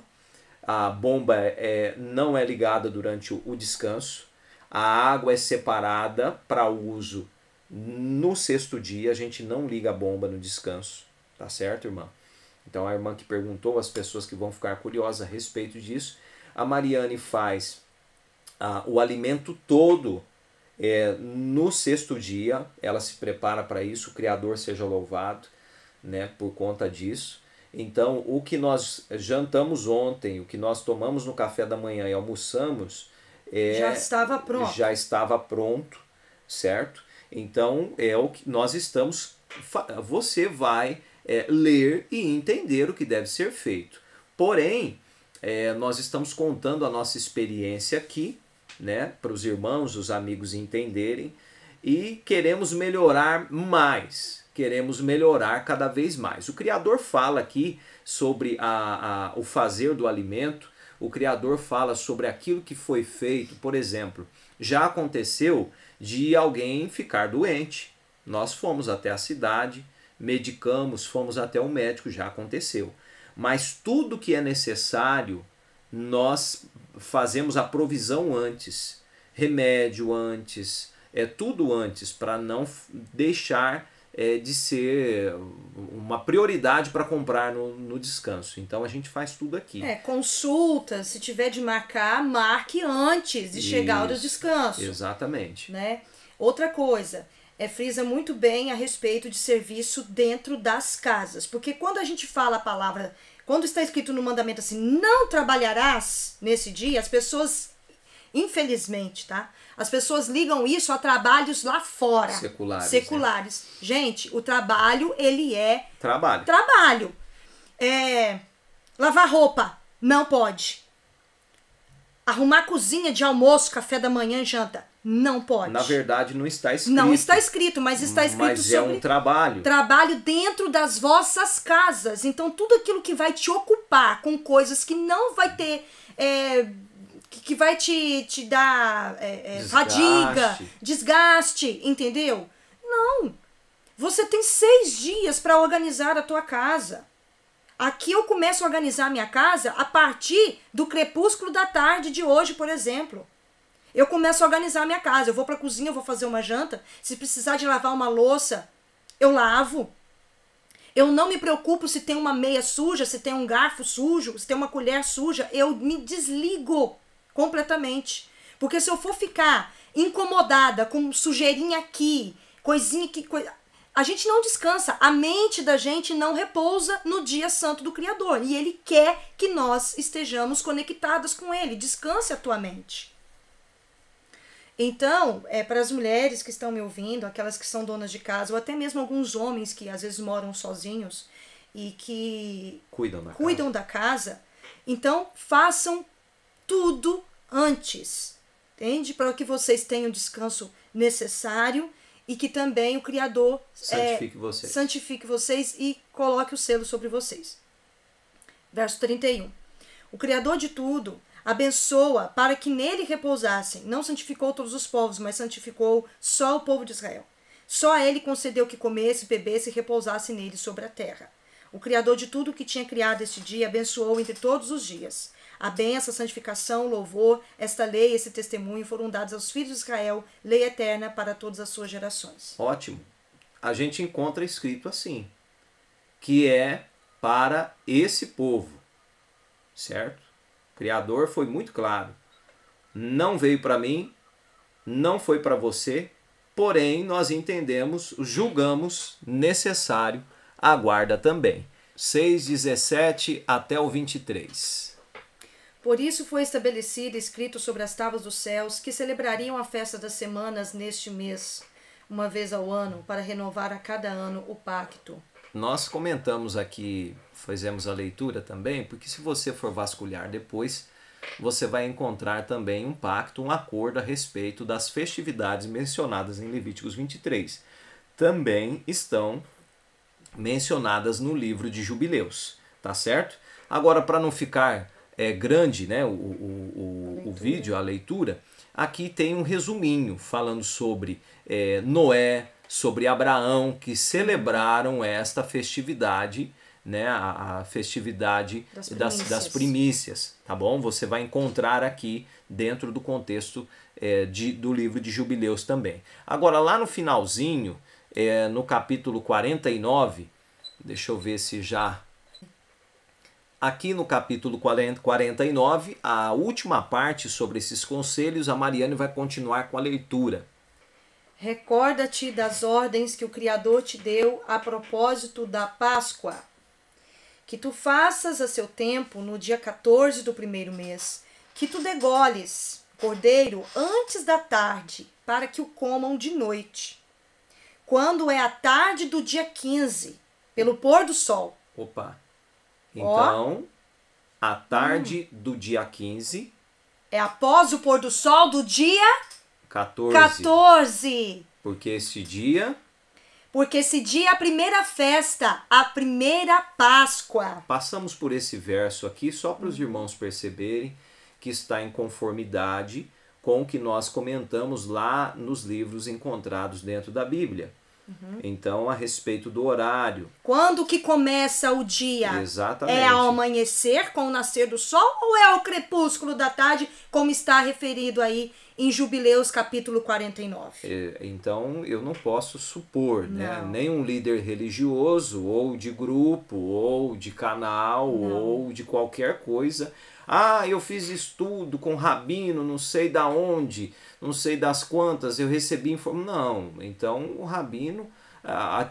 a bomba não é ligada durante o descanso, a água é separada para uso no sexto dia, a gente não liga a bomba no descanso, tá certo, irmã? Então a irmã que perguntou, as pessoas que vão ficar curiosas a respeito disso, a Mariane faz o alimento todo no sexto dia, ela se prepara para isso, o Criador seja louvado, né, por conta disso. Então o que nós jantamos ontem, o que nós tomamos no café da manhã e almoçamos, já estava pronto. Já estava pronto, certo? Então é o que nós estamos, você vai ler e entender o que deve ser feito. Porém, nós estamos contando a nossa experiência aqui, né, para os irmãos, os amigos entenderem, e queremos melhorar mais, queremos melhorar cada vez mais. O Criador fala aqui sobre o fazer do alimento, o Criador fala sobre aquilo que foi feito. Por exemplo, já aconteceu de alguém ficar doente, nós fomos até a cidade, medicamos, fomos até o médico, já aconteceu. Mas tudo que é necessário, nós fazemos a provisão antes, remédio antes, tudo antes, para não deixar de ser uma prioridade para comprar no descanso. Então a gente faz tudo aqui. Consulta, se tiver de marcar, marque antes de chegar a hora do descanso. Exatamente. Né? Outra coisa, frisa muito bem a respeito de serviço dentro das casas. Porque quando a gente fala a palavra, quando está escrito no mandamento assim, não trabalharás nesse dia, as pessoas, infelizmente, tá? As pessoas ligam isso a trabalhos lá fora. Seculares. Né? Gente, o trabalho, ele é... Trabalho. Lavar roupa, não pode. Arrumar cozinha de almoço, café da manhã, janta, Não pode. Na verdade, não está escrito. Não está escrito, mas está escrito mas sobre... é um trabalho. Trabalho dentro das vossas casas. Então, tudo aquilo que vai te ocupar com coisas que não vai ter... que vai te dar fadiga, desgaste, entendeu? Não. Você tem 6 dias para organizar a tua casa. Aqui eu começo a organizar a minha casa a partir do crepúsculo da tarde de hoje, por exemplo. Eu começo a organizar a minha casa. Eu vou para a cozinha, eu vou fazer uma janta. Se precisar de lavar uma louça, eu lavo. Eu não me preocupo se tem uma meia suja, se tem um garfo sujo, se tem uma colher suja. Eu me desligo completamente. Porque se eu for ficar incomodada com sujeirinha aqui, coisinha aqui... A gente não descansa. A mente da gente não repousa no dia santo do Criador. E Ele quer que nós estejamos conectadas com Ele. Descanse a tua mente. Então, para as mulheres que estão me ouvindo, aquelas que são donas de casa, ou até mesmo alguns homens que às vezes moram sozinhos e que cuidam da casa, então façam tudo antes, entende? Para que vocês tenham o descanso necessário e que também o Criador santifique vocês e coloque o selo sobre vocês. Verso 31. O Criador de tudo abençoa para que nele repousassem. Não santificou todos os povos, mas santificou só o povo de Israel. Só a ele concedeu que comesse, bebesse e repousasse nele sobre a terra. O Criador de tudo que tinha criado este dia abençoou entre todos os dias. A bênção, a santificação, o louvor, esta lei, esse testemunho foram dados aos filhos de Israel, lei eterna para todas as suas gerações. Ótimo. A gente encontra escrito assim, que é para esse povo, certo? O Criador foi muito claro. Não veio para mim, não foi para você, porém nós entendemos, julgamos necessário a guarda também. 6:17 até o 23. Por isso foi estabelecido e escrito sobre as tábuas dos céus que celebrariam a festa das semanas neste mês, uma vez ao ano, para renovar a cada ano o pacto. Nós comentamos aqui, fizemos a leitura também, porque se você for vasculhar depois, você vai encontrar também um pacto, um acordo a respeito das festividades mencionadas em Levíticos 23. Também estão mencionadas no livro de Jubileus, tá certo? Agora, para não ficar grande, né, o vídeo, a leitura, aqui tem um resuminho falando sobre Noé, sobre Abraão, que celebraram esta festividade, né, a festividade das primícias, tá bom? Você vai encontrar aqui dentro do contexto do livro de Jubileus também. Agora, lá no finalzinho, no capítulo 49, deixa eu ver se já... Aqui no capítulo 49, a última parte sobre esses conselhos, a Mariane vai continuar com a leitura. Recorda-te das ordens que o Criador te deu a propósito da Páscoa, que tu faças a seu tempo no dia 14 do primeiro mês, que tu degoles cordeiro antes da tarde, para que o comam de noite. Quando é a tarde do dia 15, pelo pôr do sol. Opa! Então, a tarde do dia 15... É após o pôr do sol do dia 14. Porque esse dia... Porque esse dia é a primeira festa, a primeira Páscoa. Passamos por esse verso aqui só para os irmãos perceberem que está em conformidade com o que nós comentamos lá nos livros encontrados dentro da Bíblia. Então, a respeito do horário. Quando que começa o dia? Exatamente. É ao amanhecer, com o nascer do sol, ou é ao crepúsculo da tarde, como está referido aí em Jubileus capítulo 49? Então, eu não posso supor, né? Nenhum líder religioso, ou de grupo, ou de canal, ou de qualquer coisa. Ah, eu fiz estudo com rabino, não sei da onde, não sei das quantas, eu recebi informação. Não, então o rabino,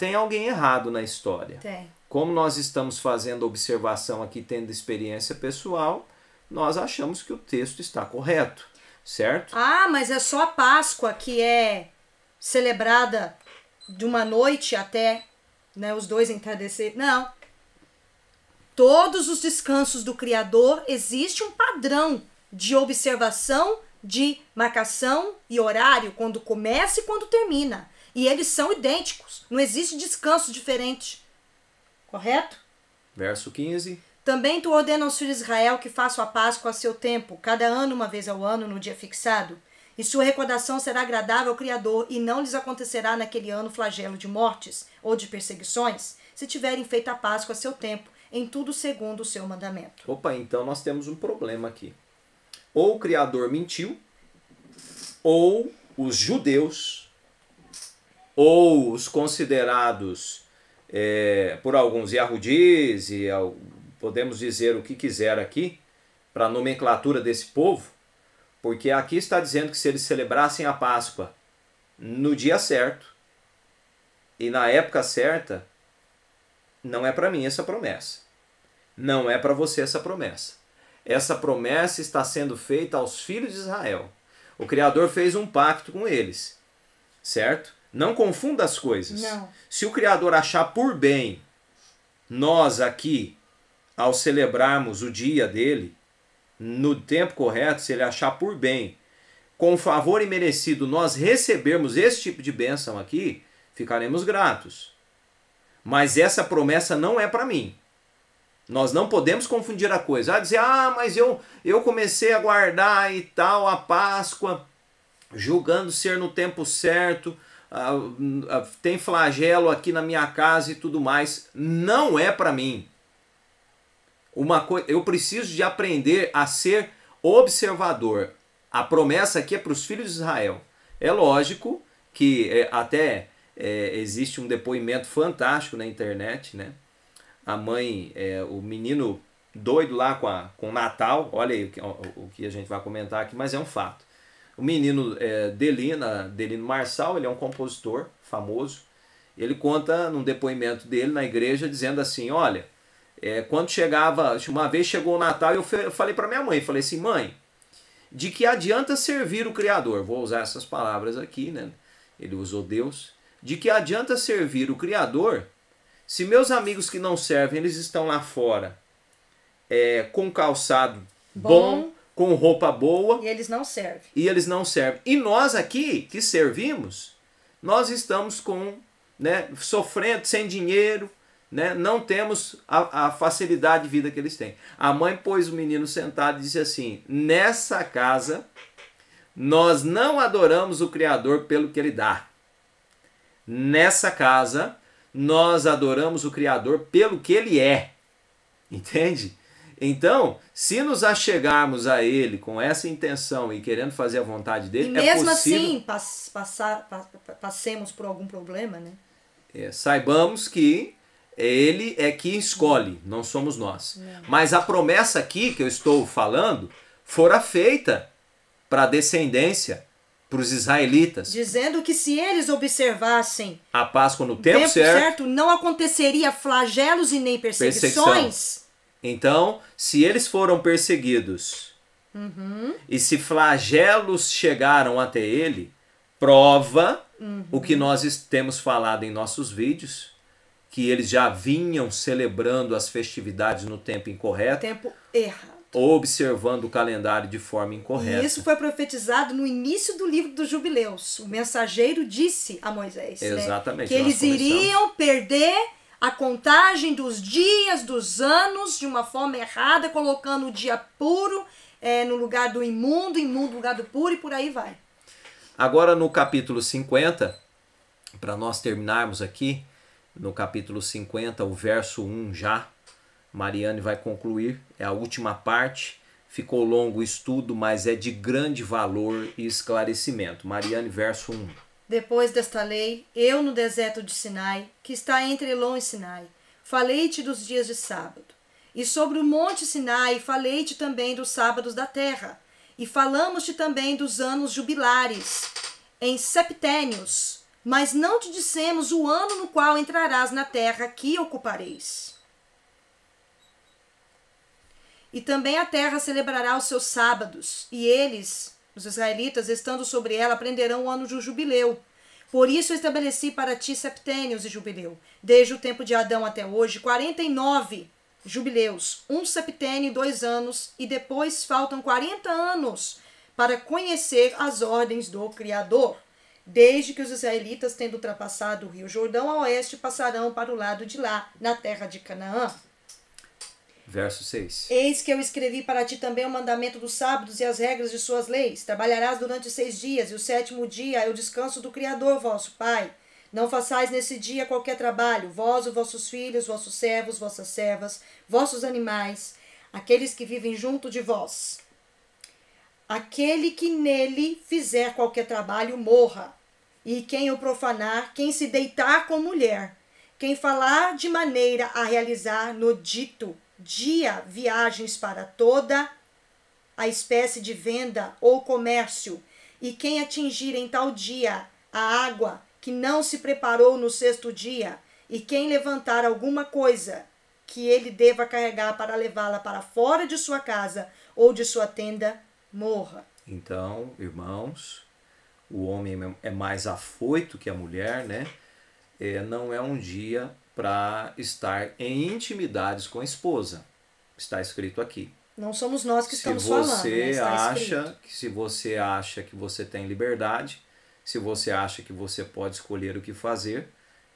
tem alguém errado na história. Tem. Como nós estamos fazendo observação aqui, tendo experiência pessoal, nós achamos que o texto está correto, certo? Ah, mas é só a Páscoa que é celebrada de uma noite até, né, os dois entardecer. Não. Todos os descansos do Criador, existe um padrão de observação de marcação e horário, quando começa e quando termina. E eles são idênticos. Não existe descanso diferente. Correto? Verso 15. Também tu ordena aos filhos de Israel que façam a Páscoa a seu tempo, cada ano, uma vez ao ano, no dia fixado. E sua recordação será agradável ao Criador, e não lhes acontecerá naquele ano flagelo de mortes ou de perseguições, se tiverem feito a Páscoa a seu tempo, em tudo segundo o seu mandamento. Opa, então nós temos um problema aqui. Ou o Criador mentiu, ou os judeus, ou os considerados por alguns Yahudis, e podemos dizer o que quiser aqui, para a nomenclatura desse povo, porque aqui está dizendo que se eles celebrassem a Páscoa no dia certo e na época certa, não é para mim essa promessa. Não é para você essa promessa. Essa promessa está sendo feita aos filhos de Israel. O Criador fez um pacto com eles, certo? Não confunda as coisas. Não. Se o Criador achar por bem nós aqui, ao celebrarmos o dia dele, no tempo correto, se ele achar por bem, com favor imerecido, nós recebermos esse tipo de bênção aqui, ficaremos gratos. Mas essa promessa não é para mim. Nós não podemos confundir a coisa. Dizer, mas eu comecei a guardar e tal a Páscoa, julgando ser no tempo certo, tem flagelo aqui na minha casa e tudo mais. Não é para mim. Eu preciso de aprender a ser observador. A promessa aqui é para os filhos de Israel. É lógico que existe um depoimento fantástico na internet, né? A mãe, o menino doido lá com o Natal, olha aí o que a gente vai comentar aqui, mas é um fato. O menino Delino Marçal, ele é um compositor famoso, ele conta num depoimento dele na igreja, dizendo assim, olha, quando uma vez chegou o Natal, eu falei para minha mãe, falei assim, mãe, de que adianta servir o Criador? Vou usar essas palavras aqui, né? Ele usou Deus. De que adianta servir o Criador se meus amigos que não servem, eles estão lá fora com calçado bom, com roupa boa. E eles não servem. E nós aqui, que servimos, nós estamos sofrendo, sem dinheiro, né? Não temos a facilidade de vida que eles têm. A mãe pôs o menino sentado e disse assim, nessa casa, nós não adoramos o Criador pelo que ele dá. Nessa casa, nós adoramos o Criador pelo que ele é. Entende? Então, se nos achegarmos a ele com essa intenção e querendo fazer a vontade dele, e mesmo possível, assim passemos por algum problema, né? Saibamos que ele é que escolhe, não somos nós. Não. Mas a promessa aqui que eu estou falando fora feita para a descendência, para os israelitas. Dizendo que se eles observassem a Páscoa no tempo certo, não aconteceria flagelos e nem perseguições. Então, se eles foram perseguidos e se flagelos chegaram até ele, prova o que nós temos falado em nossos vídeos, que eles já vinham celebrando as festividades no tempo incorreto. Tempo errado. Observando o calendário de forma incorreta. E isso foi profetizado no início do livro dos Jubileus. O mensageiro disse a Moisés, exatamente, que eles iriam perder a contagem dos dias, dos anos, de uma forma errada, colocando o dia puro no lugar do imundo no lugar do puro, e por aí vai. Agora no capítulo 50, para nós terminarmos aqui, no capítulo 50, o verso 1 já, Mariane vai concluir, é a última parte, ficou longo o estudo, mas é de grande valor e esclarecimento. Mariane, verso 1. Depois desta lei, eu no deserto de Sinai, que está entre Elon e Sinai, falei-te dos dias de sábado. E sobre o monte Sinai, falei-te também dos sábados da terra. E falamos-te também dos anos jubilares, em septênios, mas não te dissemos o ano no qual entrarás na terra que ocupareis. E também a terra celebrará os seus sábados, e eles, os israelitas, estando sobre ela, aprenderão o ano do jubileu. Por isso eu estabeleci para ti septênios e jubileu. Desde o tempo de Adão até hoje, 49 jubileus, um septênio e 2 anos, e depois faltam 40 anos para conhecer as ordens do Criador. Desde que os israelitas, tendo ultrapassado o rio Jordão a oeste, passarão para o lado de lá, na terra de Canaã. Verso 6. Eis que eu escrevi para ti também o mandamento dos sábados e as regras de suas leis. Trabalharás durante 6 dias, e o 7º dia é o descanso do Criador, vosso Pai. Não façais nesse dia qualquer trabalho, vós, os vossos filhos, vossos servos, vossas servas, vossos animais, aqueles que vivem junto de vós. Aquele que nele fizer qualquer trabalho, morra. E quem o profanar, quem se deitar com mulher, quem falar de maneira a realizar no dito dia viagens para toda a espécie de venda ou comércio, e quem atingir em tal dia a água que não se preparou no 6º dia, e quem levantar alguma coisa que ele deva carregar para levá-la para fora de sua casa ou de sua tenda, morra. Então, irmãos, o homem é mais afoito que a mulher, né? Não é um dia para estar em intimidades com a esposa. Está escrito aqui. Não somos nós que estamos falando, né? Se você acha que você tem liberdade, se você acha que você pode escolher o que fazer,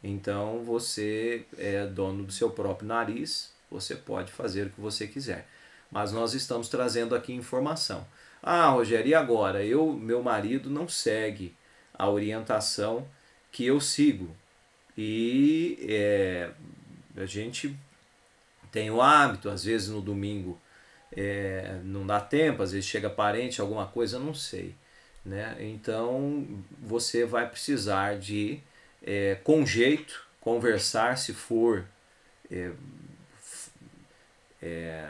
então você é dono do seu próprio nariz, você pode fazer o que você quiser. Mas nós estamos trazendo aqui informação. Ah, Rogério, e agora? Meu marido não segue a orientação que eu sigo. E a gente tem o hábito, às vezes no domingo não dá tempo, às vezes chega parente, alguma coisa, não sei. Né? Então você vai precisar de, com jeito, conversar, se for...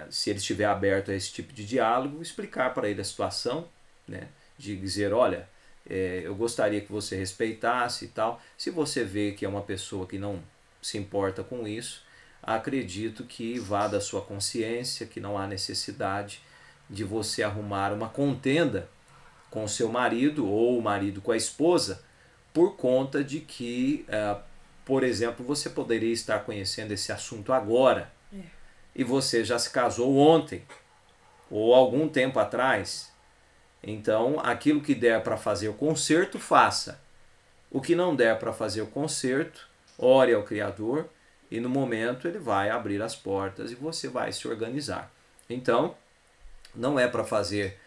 se ele estiver aberto a esse tipo de diálogo, explicar para ele a situação, né? De dizer, olha, eu gostaria que você respeitasse e tal. Se você vê que é uma pessoa que não se importa com isso, acredito que vá da sua consciência, que não há necessidade de você arrumar uma contenda com o seu marido ou o marido com a esposa, por conta de que, por exemplo, você poderia estar conhecendo esse assunto agora, e você já se casou ontem, ou algum tempo atrás. Então, aquilo que der para fazer o conserto, faça. O que não der para fazer o conserto, ore ao Criador, e no momento ele vai abrir as portas e você vai se organizar. Então, não é para fazer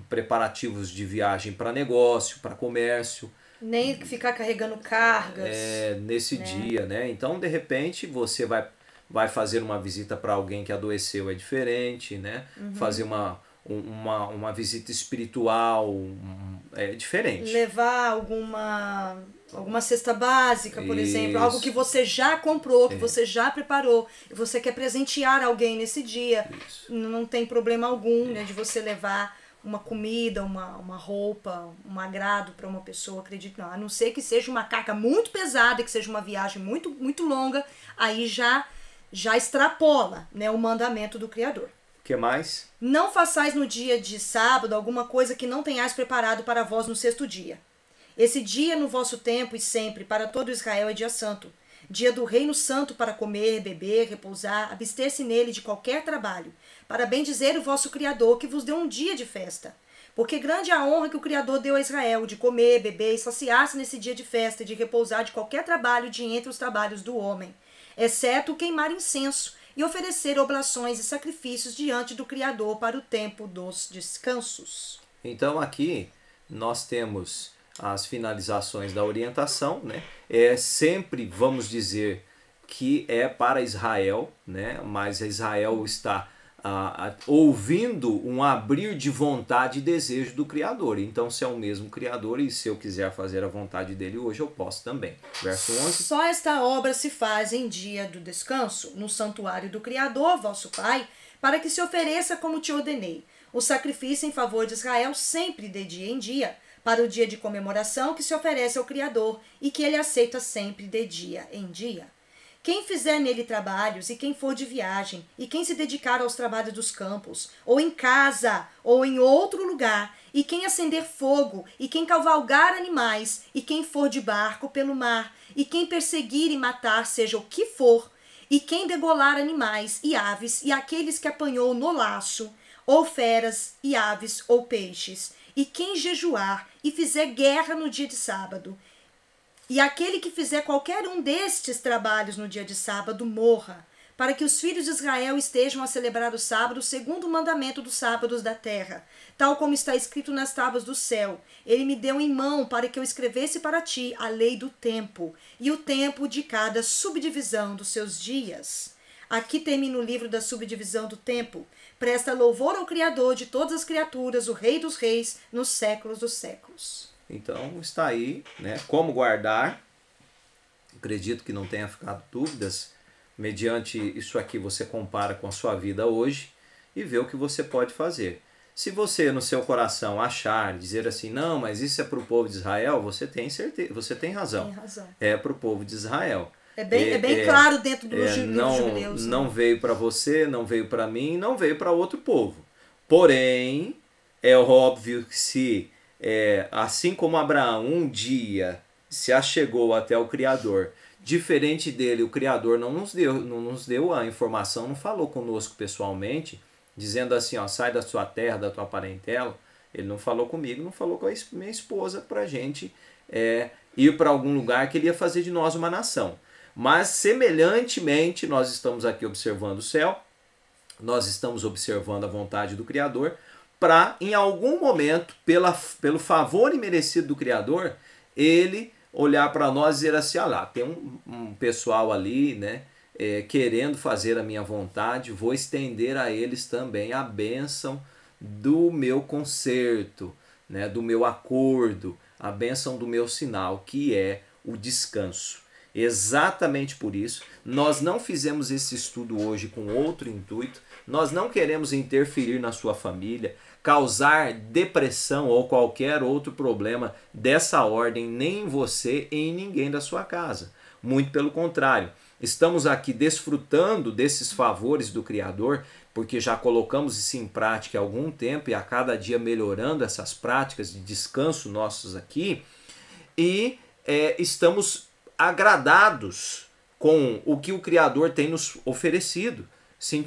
preparativos de viagem para negócio, para comércio. Nem ficar carregando cargas. Nesse dia, né? Então, de repente, você vai fazer uma visita para alguém que adoeceu, é diferente, né? Fazer uma visita espiritual, é diferente. Levar alguma cesta básica, por exemplo, algo que você já comprou, que você já preparou, e você quer presentear alguém nesse dia. Isso. Não tem problema algum, né, de você levar uma comida, uma roupa, um agrado para uma pessoa, acredito não. A não ser que seja uma carga muito pesada, que seja uma viagem muito, muito longa, aí já extrapola, né, o mandamento do Criador. O que mais? Não façais no dia de sábado alguma coisa que não tenhais preparado para vós no 6º dia. Esse dia no vosso tempo e sempre, para todo Israel, é dia santo. Dia do reino santo para comer, beber, repousar, abster-se nele de qualquer trabalho, para bendizer o vosso Criador, que vos deu um dia de festa. Porque grande é a honra que o Criador deu a Israel, de comer, beber e saciar-se nesse dia de festa e de repousar de qualquer trabalho de entre os trabalhos do homem, exceto queimar incenso e oferecer oblações e sacrifícios diante do Criador para o tempo dos descansos. Então aqui nós temos as finalizações da orientação, né? Sempre vamos dizer que é para Israel, né? Mas Israel está ouvindo um abrir de vontade e desejo do Criador. Então, se é o mesmo Criador e se eu quiser fazer a vontade dele hoje, eu posso também. Verso 11. Só esta obra se faz em dia do descanso, no santuário do Criador, vosso Pai, para que se ofereça como te ordenei, o sacrifício em favor de Israel sempre de dia em dia, para o dia de comemoração que se oferece ao Criador e que ele aceita sempre de dia em dia. Quem fizer nele trabalhos, e quem for de viagem, e quem se dedicar aos trabalhos dos campos, ou em casa, ou em outro lugar, e quem acender fogo, e quem cavalgar animais, e quem for de barco pelo mar, e quem perseguir e matar, seja o que for, e quem degolar animais e aves, e aqueles que apanhou no laço, ou feras e aves ou peixes. E quem jejuar e fizer guerra no dia de sábado, e aquele que fizer qualquer um destes trabalhos no dia de sábado, morra, para que os filhos de Israel estejam a celebrar o sábado segundo o mandamento dos sábados da terra, tal como está escrito nas tábuas do céu. Ele me deu em mão para que eu escrevesse para ti a lei do tempo, e o tempo de cada subdivisão dos seus dias. Aqui termina o livro da subdivisão do tempo. Presta louvor ao Criador de todas as criaturas, o Rei dos Reis, nos séculos dos séculos. Então está aí, né? Como guardar. Acredito que não tenha ficado dúvidas. Mediante isso aqui você compara com a sua vida hoje e vê o que você pode fazer. Se você no seu coração achar, dizer assim, não, mas isso é para o povo de Israel, você tem certeza, você tem razão. Tem razão. É para o povo de Israel. É bem claro dentro do livro dos Jubileus. Não veio para você, não veio para mim, não veio para outro povo. Porém, é óbvio que se, assim como Abraão um dia se achegou até o Criador, diferente dele, o Criador não nos deu a informação, não falou conosco pessoalmente, dizendo assim, ó, sai da sua terra, da tua parentela. Ele não falou comigo, não falou com a minha esposa para a gente ir para algum lugar que ele ia fazer de nós uma nação. Mas, semelhantemente, nós estamos aqui observando o céu, nós estamos observando a vontade do Criador, para, em algum momento, pelo favor imerecido do Criador, ele olhar para nós e dizer assim, olha lá, tem um pessoal ali, né, querendo fazer a minha vontade, vou estender a eles também a bênção do meu concerto, né, do meu acordo, a bênção do meu sinal, que é o descanso. Exatamente por isso, nós não fizemos esse estudo hoje com outro intuito, nós não queremos interferir na sua família, causar depressão ou qualquer outro problema dessa ordem, nem em você e em ninguém da sua casa. Muito pelo contrário, estamos aqui desfrutando desses favores do Criador, porque já colocamos isso em prática há algum tempo e a cada dia melhorando essas práticas de descanso nossos aqui, e estamos agradados com o que o Criador tem nos oferecido.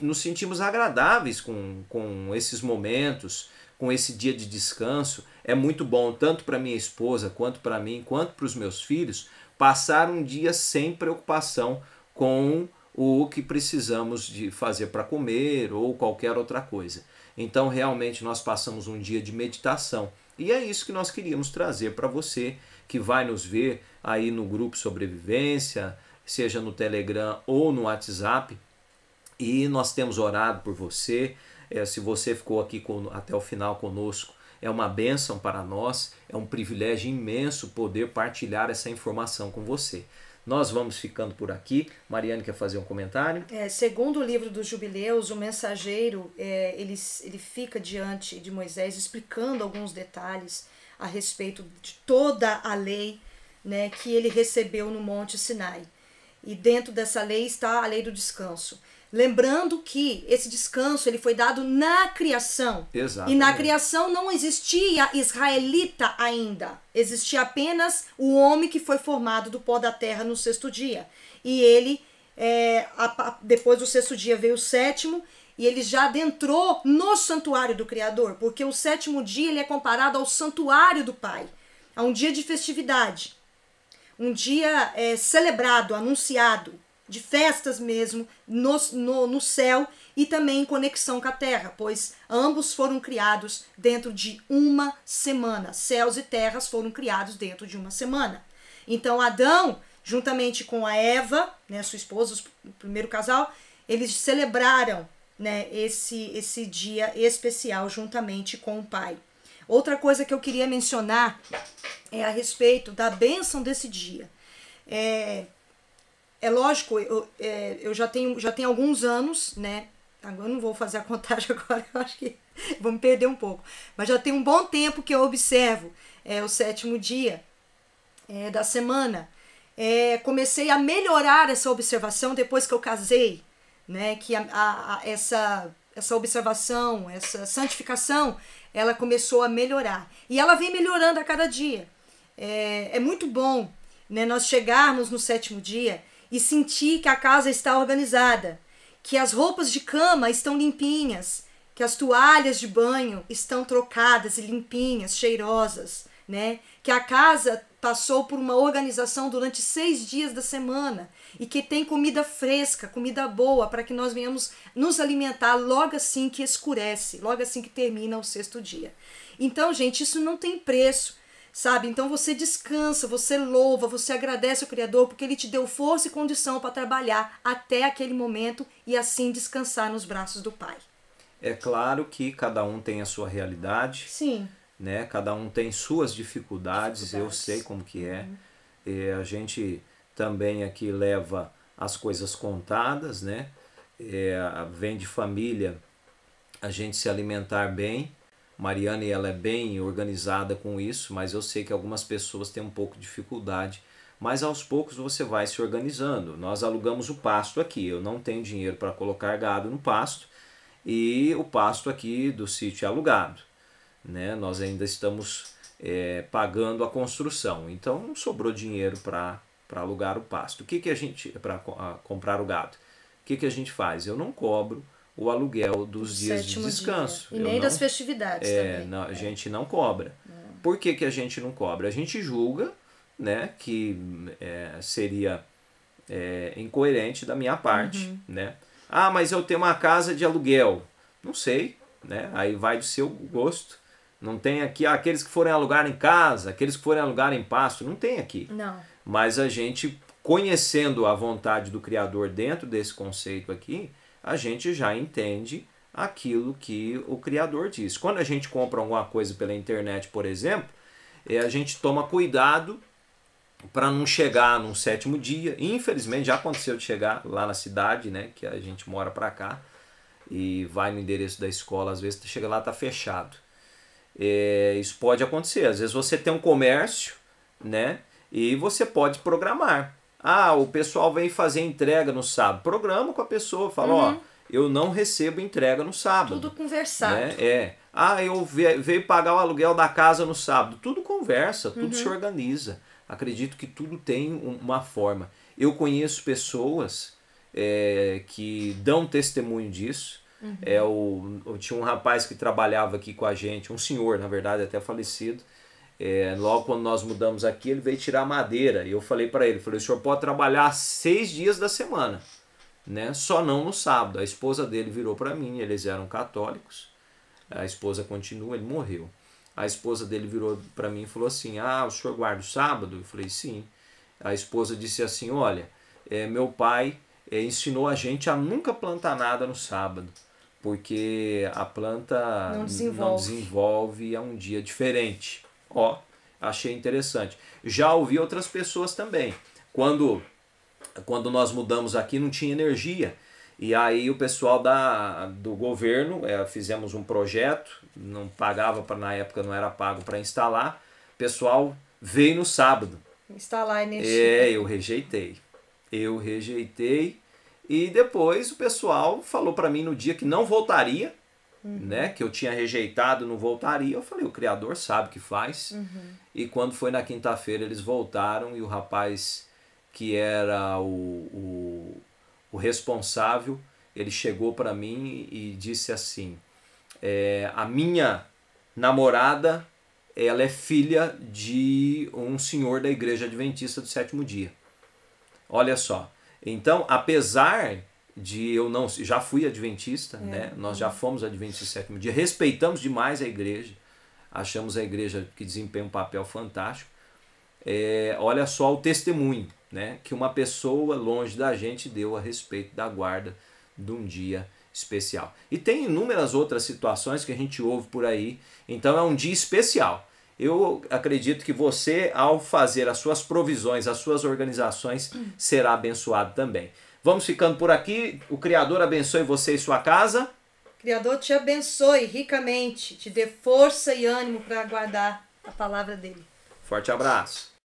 Nos sentimos agradáveis com esses momentos, com esse dia de descanso. É muito bom, tanto para minha esposa, quanto para mim, quanto para os meus filhos, passar um dia sem preocupação com o que precisamos de fazer para comer ou qualquer outra coisa. Então, realmente, nós passamos um dia de meditação. E é isso que nós queríamos trazer para você, que vai nos ver aí no grupo Sobrevivência, seja no Telegram ou no WhatsApp. E nós temos orado por você. Se você ficou aqui até o final conosco, é uma bênção para nós, é um privilégio imenso poder partilhar essa informação com você. Nós vamos ficando por aqui. Mariane quer fazer um comentário? Segundo o livro dos Jubileus, o mensageiro ele fica diante de Moisés explicando alguns detalhes a respeito de toda a lei, né, que ele recebeu no Monte Sinai. E dentro dessa lei está a lei do descanso. Lembrando que esse descanso ele foi dado na criação. Exatamente. E na criação não existia israelita ainda. Existia apenas o homem que foi formado do pó da terra no sexto dia. E ele, depois do sexto dia veio o sétimo, e ele já adentrou no santuário do Criador, porque o sétimo dia ele é comparado ao santuário do Pai, a um dia de festividade, um dia celebrado, anunciado, de festas mesmo, no céu e também em conexão com a terra, pois ambos foram criados dentro de uma semana. Céus e terras foram criados dentro de uma semana. Então Adão, juntamente com a Eva, né, sua esposa, o primeiro casal, eles celebraram, né, esse dia especial juntamente com o Pai. Outra coisa que eu queria mencionar é a respeito da bênção desse dia. É lógico, eu já tenho alguns anos, né? Agora eu não vou fazer a contagem agora, eu acho que vou me perder um pouco. Mas já tem um bom tempo que eu observo o sétimo dia da semana. Comecei a melhorar essa observação depois que eu casei, né? Que essa observação, essa santificação, ela começou a melhorar. E ela vem melhorando a cada dia. É muito bom, né, nós chegarmos no sétimo dia e sentir que a casa está organizada, que as roupas de cama estão limpinhas, que as toalhas de banho estão trocadas e limpinhas, cheirosas, né? Que a casa passou por uma organização durante 6 dias da semana e que tem comida fresca, comida boa, para que nós venhamos nos alimentar logo assim que escurece, logo assim que termina o 6º dia. Então, gente, isso não tem preço, sabe? Então você descansa, você louva, você agradece ao Criador porque Ele te deu força e condição para trabalhar até aquele momento e assim descansar nos braços do Pai. É claro que cada um tem a sua realidade. Sim. Né? Cada um tem suas dificuldades, eu sei como que é. A gente também aqui leva as coisas contadas, né? Vem de família a gente se alimentar bem. Mariana, ela é bem organizada com isso, mas eu sei que algumas pessoas têm um pouco de dificuldade. Mas aos poucos você vai se organizando. Nós alugamos o pasto aqui, eu não tenho dinheiro para colocar gado no pasto e o pasto aqui do sítio é alugado. Né? Nós ainda estamos pagando a construção, então não sobrou dinheiro para alugar o pasto. O que a gente para comprar o gado? O que a gente faz? Eu não cobro o aluguel dos dias de descanso. E nem das festividades também. Não, a gente não cobra. Por que a gente não cobra? A gente julga, né, que seria incoerente da minha parte, né? Ah, mas eu tenho uma casa de aluguel. Não sei, né? Aí vai do seu gosto. Não tem aqui aqueles que forem alugar em casa, aqueles que forem alugar em pasto, não tem aqui. Não. Mas a gente, conhecendo a vontade do Criador dentro desse conceito aqui, a gente já entende aquilo que o Criador diz. Quando a gente compra alguma coisa pela internet, por exemplo, a gente toma cuidado para não chegar num 7º dia. Infelizmente já aconteceu de chegar lá na cidade, né, que a gente mora para cá, e vai no endereço da escola, às vezes chega lá, tá fechado. Isso pode acontecer. Às vezes você tem um comércio, né? E você pode programar. Ah, o pessoal vem fazer entrega no sábado. Programa com a pessoa, fala, ó, eu não recebo entrega no sábado. Tudo conversado. Né? Ah, eu veio pagar o aluguel da casa no sábado. Tudo conversa, tudo se organiza. Acredito que tudo tem uma forma. Eu conheço pessoas que dão testemunho disso. Tinha um rapaz que trabalhava aqui com a gente, um senhor, na verdade, até falecido. Logo quando nós mudamos aqui, ele veio tirar madeira. E eu falei para ele, o senhor pode trabalhar 6 dias da semana, né? Só não no sábado. A esposa dele virou para mim, eles eram católicos. A esposa continua, ele morreu. A esposa dele virou para mim e falou assim, o senhor guarda o sábado? Eu falei, sim. A esposa disse assim, olha, meu pai ensinou a gente a nunca plantar nada no sábado, porque a planta não desenvolve, é um dia diferente. Achei interessante. Já ouvi outras pessoas também. Quando nós mudamos aqui não tinha energia. E aí o pessoal do governo, fizemos um projeto, não pagava, na época não era pago para instalar. O pessoal veio no sábado. Instalar energia. Eu rejeitei. E depois o pessoal falou para mim no dia que não voltaria, né? Que eu tinha rejeitado, não voltaria. Eu falei, o Criador sabe o que faz. E quando foi na quinta-feira eles voltaram e o rapaz que era o responsável, ele chegou para mim e disse assim, a minha namorada, ela é filha de um senhor da igreja adventista do 7º dia. Olha só. Então, apesar de eu não... Já fui adventista, né? Nós já fomos adventistas do 7º dia. Respeitamos demais a igreja. Achamos a igreja que desempenha um papel fantástico. Olha só o testemunho, né? Que uma pessoa longe da gente deu a respeito da guarda de um dia especial. E tem inúmeras outras situações que a gente ouve por aí. Então, é um dia especial. Eu acredito que você, ao fazer as suas provisões, as suas organizações, será abençoado também. Vamos ficando por aqui. O Criador abençoe você e sua casa. O Criador te abençoe ricamente, te dê força e ânimo para guardar a palavra dele. Forte abraço.